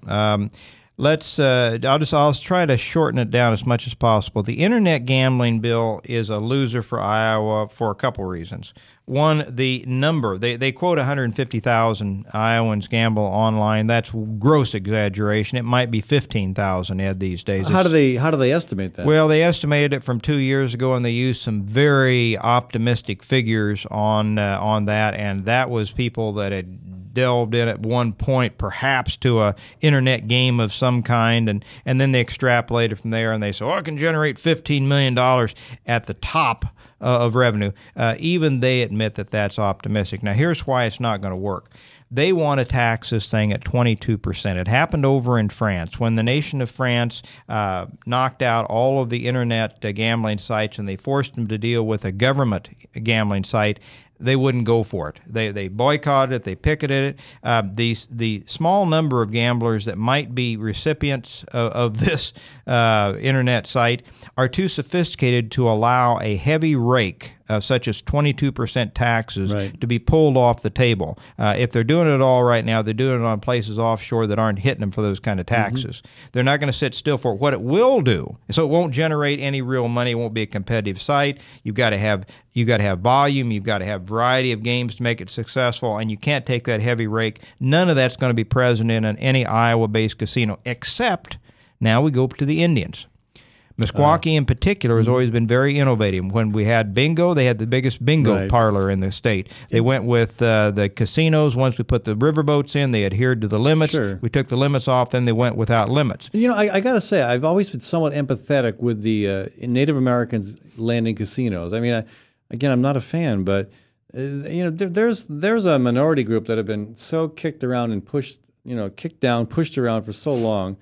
I'll try to shorten it down as much as possible. The internet gambling bill is a loser for Iowa for a couple reasons. One, the number. They quote 150,000 Iowans gamble online. That's gross exaggeration. It might be 15,000, Ed, these days. How do they estimate that? Well, they estimated it from 2 years ago, and they used some very optimistic figures on that, and that was people that had delved in at one point perhaps to a internet game of some kind, and then they extrapolated from there, and they say, I can generate $15 million at the top of revenue. Even they admit that that's optimistic. Now, here's why it's not going to work. They want to tax this thing at 22%. It happened over in France when the nation of France knocked out all of the internet gambling sites, and they forced them to deal with a government gambling site. They wouldn't go for it. They boycotted it. They picketed it. The small number of gamblers that might be recipients of this internet site are too sophisticated to allow a heavy rake, such as 22% taxes, to be pulled off the table. If they're doing it all right now, they're doing it on places offshore that aren't hitting them for those kind of taxes. They're not going to sit still for it. What it will do, so it won't generate any real money. It won't be a competitive site. You've got to have volume. You've got to have variety of games to make it successful, and you can't take that heavy rake. None of that's going to be present in any Iowa-based casino, except now we go to the Indians. Meskwaki in particular has always been very innovative. When we had bingo, they had the biggest bingo parlor in the state. They went with the casinos. Once we put the riverboats in, they adhered to the limits. We took the limits off, then they went without limits. You know, I got to say, I've always been somewhat empathetic with the Native Americans landing casinos. I mean, again, I'm not a fan, but you know, there's a minority group that have been so kicked around and pushed, kicked down, pushed around for so long.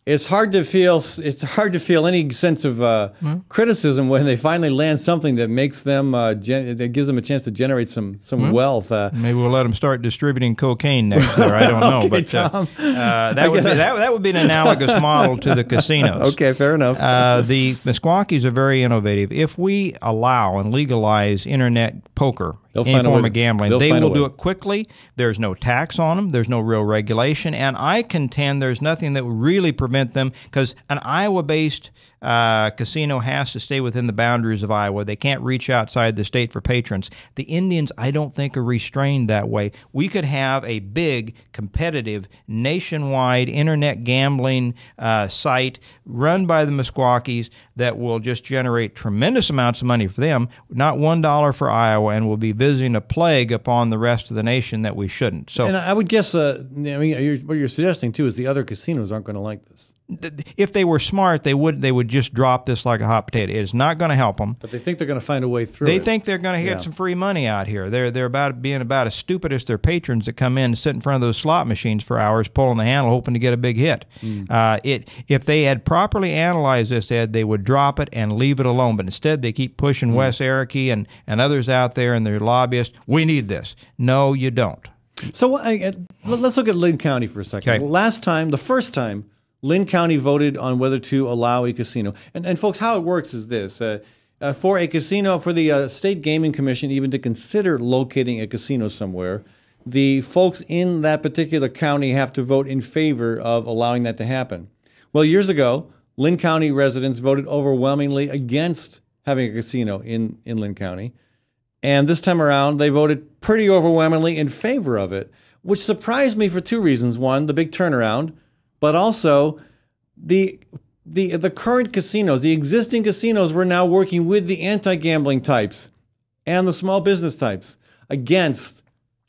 It's hard to feel any sense of criticism when they finally land something that makes them that gives them a chance to generate some wealth. Maybe we'll let them start distributing cocaine next year. I don't know, okay, but Tom. that would be an analogous model to the casinos. Okay, fair enough. The Meskwakis are very innovative. If we allow and legalize internet poker, any form of gambling, they will do it quickly. There's no tax on them. There's no real regulation. And I contend there's nothing that would really prevent them, because an Iowa-based casino has to stay within the boundaries of Iowa. They can't reach outside the state for patrons. The Indians, I don't think, are restrained that way. We could have a big, competitive, nationwide internet gambling site run by the Meskwakis that will just generate tremendous amounts of money for them, not $1 for Iowa, and will be visiting a plague upon the rest of the nation that we shouldn't. So, and I would guess, what you're suggesting too is the other casinos aren't going to like this. If they were smart, they would just drop this like a hot potato. It is not going to help them. But they think they're going to find a way through. They think they're going to get some free money out here. They're about being about as stupid as their patrons that come in and sit in front of those slot machines for hours, pulling the handle, hoping to get a big hit. If they had properly analyzed this, Ed, they would drop it and leave it alone. But instead, they keep pushing Wes Ericke and others out there and their lobbyists. We need this. No, you don't. So let's look at Lynn County for a second. Okay. The first time, Lynn County voted on whether to allow a casino. And folks, how it works is this. For a casino, for the State Gaming Commission even to consider locating a casino somewhere, the folks in that particular county have to vote in favor of allowing that to happen. Well, years ago, Lynn County residents voted overwhelmingly against having a casino in Lynn County. And this time around, they voted pretty overwhelmingly in favor of it, which surprised me for two reasons. One, the big turnaround, but also the the current casinos, the existing casinos, were now working with the anti-gambling types and the small business types against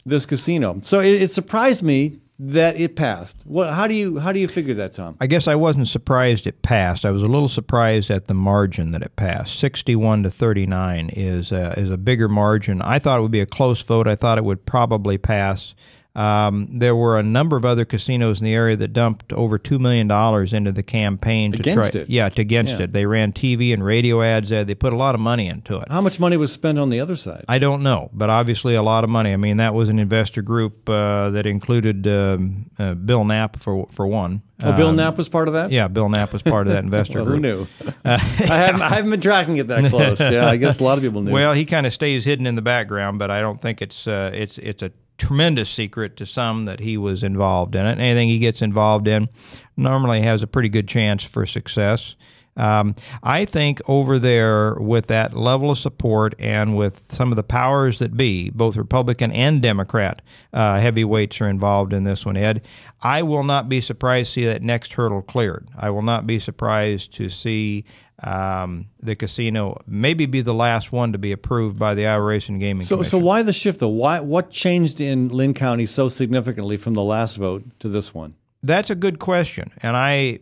this casino. So it surprised me that it passed. How do you figure that, Tom? I guess I wasn't surprised it passed. I was a little surprised at the margin that it passed. 61 to 39 is a bigger margin. I thought it would be a close vote. I thought it would probably pass. There were a number of other casinos in the area that dumped over $2 million into the campaign against it. Yeah, against it. They ran TV and radio ads. They put a lot of money into it. How much money was spent on the other side? I don't know, but obviously a lot of money. I mean, that was an investor group that included Bill Knapp for one. Oh, Bill Knapp was part of that? Yeah, Bill Knapp was part of that investor well, group. Who knew? I haven't been tracking it that close. Yeah, I guess a lot of people knew. Well, he kind of stays hidden in the background, but I don't think it's a tremendous secret to some that he was involved in it. Anything he gets involved in normally has a pretty good chance for success. I think over there with that level of support and with some of the powers that be, both Republican and Democrat heavyweights are involved in this one, Ed. I will not be surprised to see that next hurdle cleared. I will not be surprised to see the casino maybe be the last one to be approved by the Iowa Racing and Gaming Commission. So why the shift, though? What changed in Lynn County so significantly from the last vote to this one? That's a good question. And I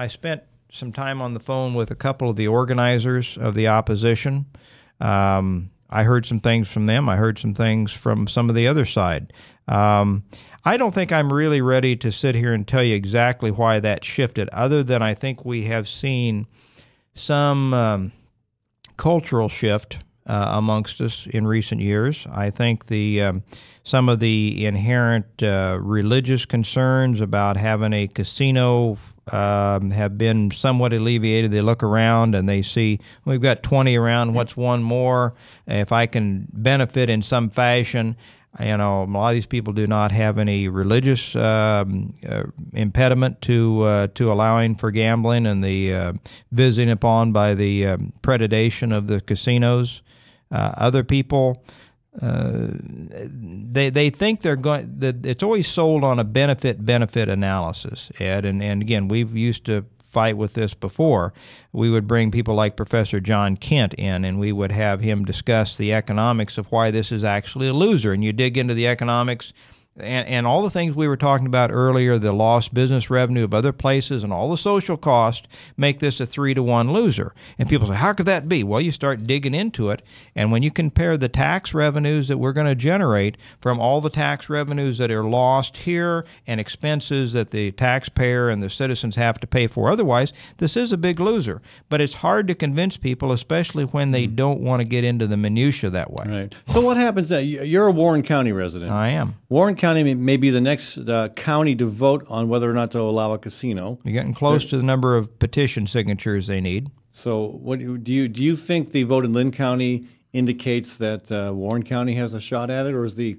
spent some time on the phone with a couple of the organizers of the opposition. I heard some things from them. I heard some things from some of the other side. I don't think I'm really ready to sit here and tell you exactly why that shifted, other than I think we have seen some cultural shift amongst us in recent years. I think some of the inherent religious concerns about having a casino have been somewhat alleviated. They look around and they see, we've got 20 around, what's one more? If I can benefit in some fashion. You know, a lot of these people do not have any religious impediment to allowing for gambling and the visiting upon by the predation of the casinos. Other people, they think they're going. That it's always sold on a benefit analysis, Ed. And again, we've used to fight with this before. We would bring people like Professor John Kent in, and we would have him discuss the economics of why this is actually a loser. And you dig into the economics and all the things we were talking about earlier, the lost business revenue of other places and all the social cost make this a 3-to-1 loser. And people say, how could that be? Well, you start digging into it, and when you compare the tax revenues that we're going to generate from all the tax revenues that are lost here and expenses that the taxpayer and the citizens have to pay for otherwise, this is a big loser. But it's hard to convince people, especially when they don't want to get into the minutia that way. Right. So what happens now? You're a Warren County resident. I am. Warren County may be the next county to vote on whether or not to allow a casino. You're getting close to the number of petition signatures they need. So, what do you think the vote in Lynn County indicates that Warren County has a shot at it, or is the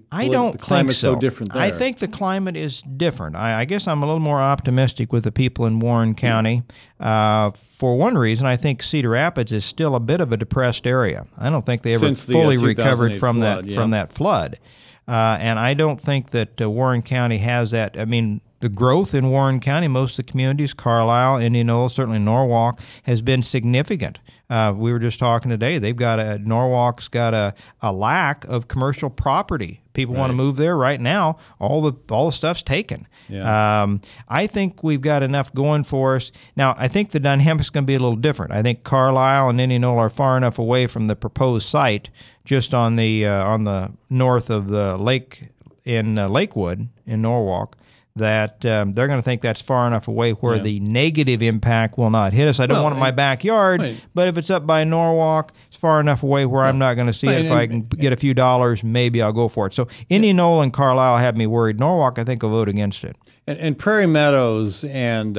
climate so different there? I think the climate is different. I guess I'm a little more optimistic with the people in Warren County. For one reason, I think Cedar Rapids is still a bit of a depressed area. I don't think they ever fully recovered from that flood. And I don't think that Warren County has that. I mean, the growth in Warren County, most of the communities, Carlisle, Indianola, certainly Norwalk, has been significant. We were just talking today. Norwalk's got a lack of commercial property. People want to move there right now. All the stuff's taken. Yeah. I think we've got enough going for us. Now, I think the dynamic's going to be a little different. I think Carlisle and Indianola are far enough away from the proposed site, just on the north of the lake in Lakewood in Norwalk, that they're going to think that's far enough away where the negative impact will not hit us. I don't want it in my backyard, but if it's up by Norwalk, it's far enough away where I'm not going to see it. If I can get a few dollars, maybe I'll go for it. So Indianola and Carlisle have me worried. Norwalk, I think, will vote against it. And Prairie Meadows and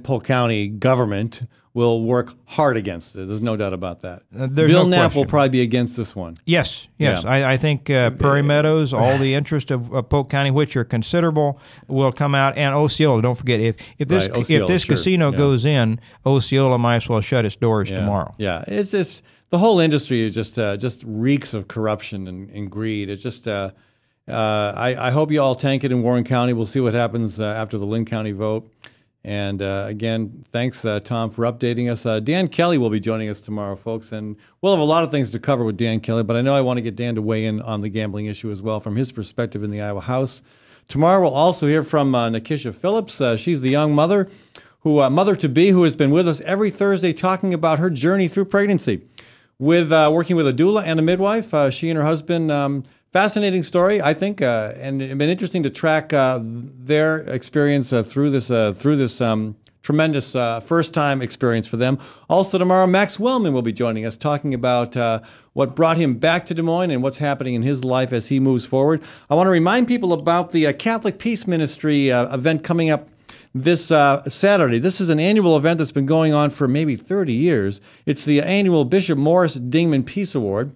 Polk County government will work hard against it. There's no doubt about that. Bill Knapp will probably be against this one. Yes. Yeah. I think Prairie Meadows, all the interest of Polk County, which are considerable, will come out. And Osceola, don't forget, if this casino goes in, Osceola might as well shut its doors tomorrow. Yeah, it's the whole industry is just reeks of corruption and greed. It's just I hope you all tank it in Warren County. We'll see what happens after the Lynn County vote. And again, thanks, Tom, for updating us. Dan Kelly will be joining us tomorrow, folks, and we'll have a lot of things to cover with Dan Kelly, but I know I want to get Dan to weigh in on the gambling issue as well from his perspective in the Iowa House. Tomorrow we'll also hear from Nikisha Phillips. She's the young mother, mother-to-be, who has been with us every Thursday talking about her journey through pregnancy. With working with a doula and a midwife, she and her husband, fascinating story, I think, and it's been interesting to track their experience through this tremendous first-time experience for them. Also tomorrow, Max Wellman will be joining us talking about what brought him back to Des Moines and what's happening in his life as he moves forward. I want to remind people about the Catholic Peace Ministry event coming up this Saturday. This is an annual event that's been going on for maybe 30 years. It's the annual Bishop Morris Dingman Peace Award.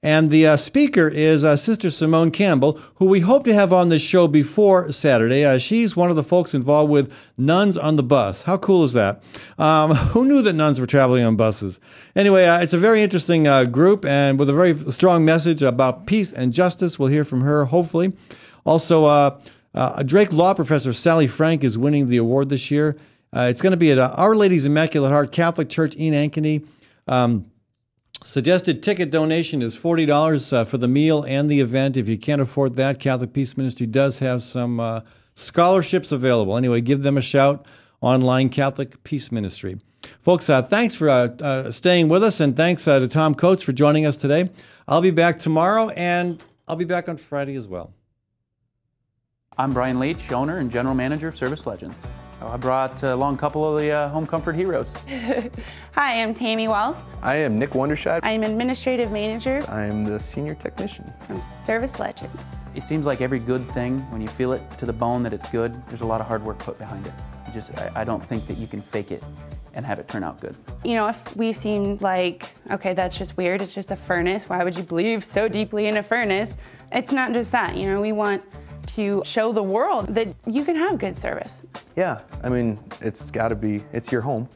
And the speaker is Sister Simone Campbell, who we hope to have on this show before Saturday. She's one of the folks involved with Nuns on the Bus. How cool is that? Who knew that nuns were traveling on buses? Anyway, it's a very interesting group and with a very strong message about peace and justice. We'll hear from her, hopefully. Also, Drake Law Professor Sally Frank is winning the award this year. It's going to be at Our Lady's Immaculate Heart Catholic Church in Ankeny. Suggested ticket donation is $40 for the meal and the event. If you can't afford that, Catholic Peace Ministry does have some scholarships available. Anyway, give them a shout online, Catholic Peace Ministry. Folks, thanks for staying with us, and thanks to Tom Coates for joining us today. I'll be back tomorrow, and I'll be back on Friday as well. I'm Brian Leach, owner and general manager of Service Legends. I brought along a couple of the home comfort heroes. Hi, I'm Tammy Wells. I am Nick Wondershot. I'm administrative mmanager. I'm the senior technician. From Service Legends. It seems like every good thing, when you feel it to the bone that it's good, there's a lot of hard work put behind it. I don't think that you can fake it and have it turn out good. You know, if we seem like, okay, that's just weird, it's just a furnace, why would you believe so deeply in a furnace? It's not just that, you know, we want to show the world that you can have good service. Yeah, I mean, it's got to be, it's your home.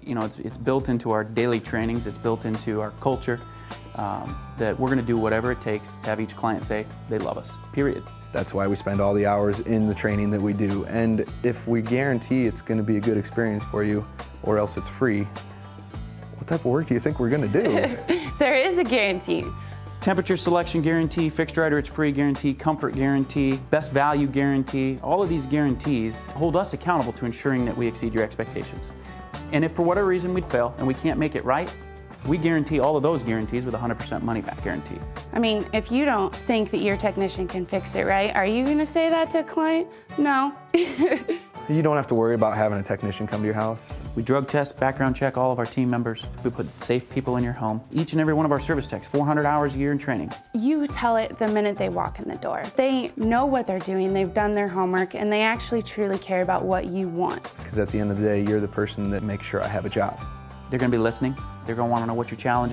You know, it's built into our daily trainings, it's built into our culture, that we're going to do whatever it takes to have each client say they love us, period. That's why we spend all the hours in the training that we do. And if we guarantee it's going to be a good experience for you, or else it's free, what type of work do you think we're going to do? There is a guarantee. Temperature selection guarantee, fixed rider it's free guarantee, comfort guarantee, best value guarantee. All of these guarantees hold us accountable to ensuring that we exceed your expectations. And if for whatever reason we'd fail and we can't make it right, we guarantee all of those guarantees with a 100% money back guarantee. I mean, if you don't think that your technician can fix it right, are you going to say that to a client? No. You don't have to worry about having a technician come to your house. We drug test, background check all of our team members. We put safe people in your home. Each and every one of our service techs, 400 hours a year in training. You tell it the minute they walk in the door. They know what they're doing, they've done their homework, and they actually truly care about what you want. Because at the end of the day, you're the person that makes sure I have a job. They're going to be listening. They're going to want to know what your challenge is.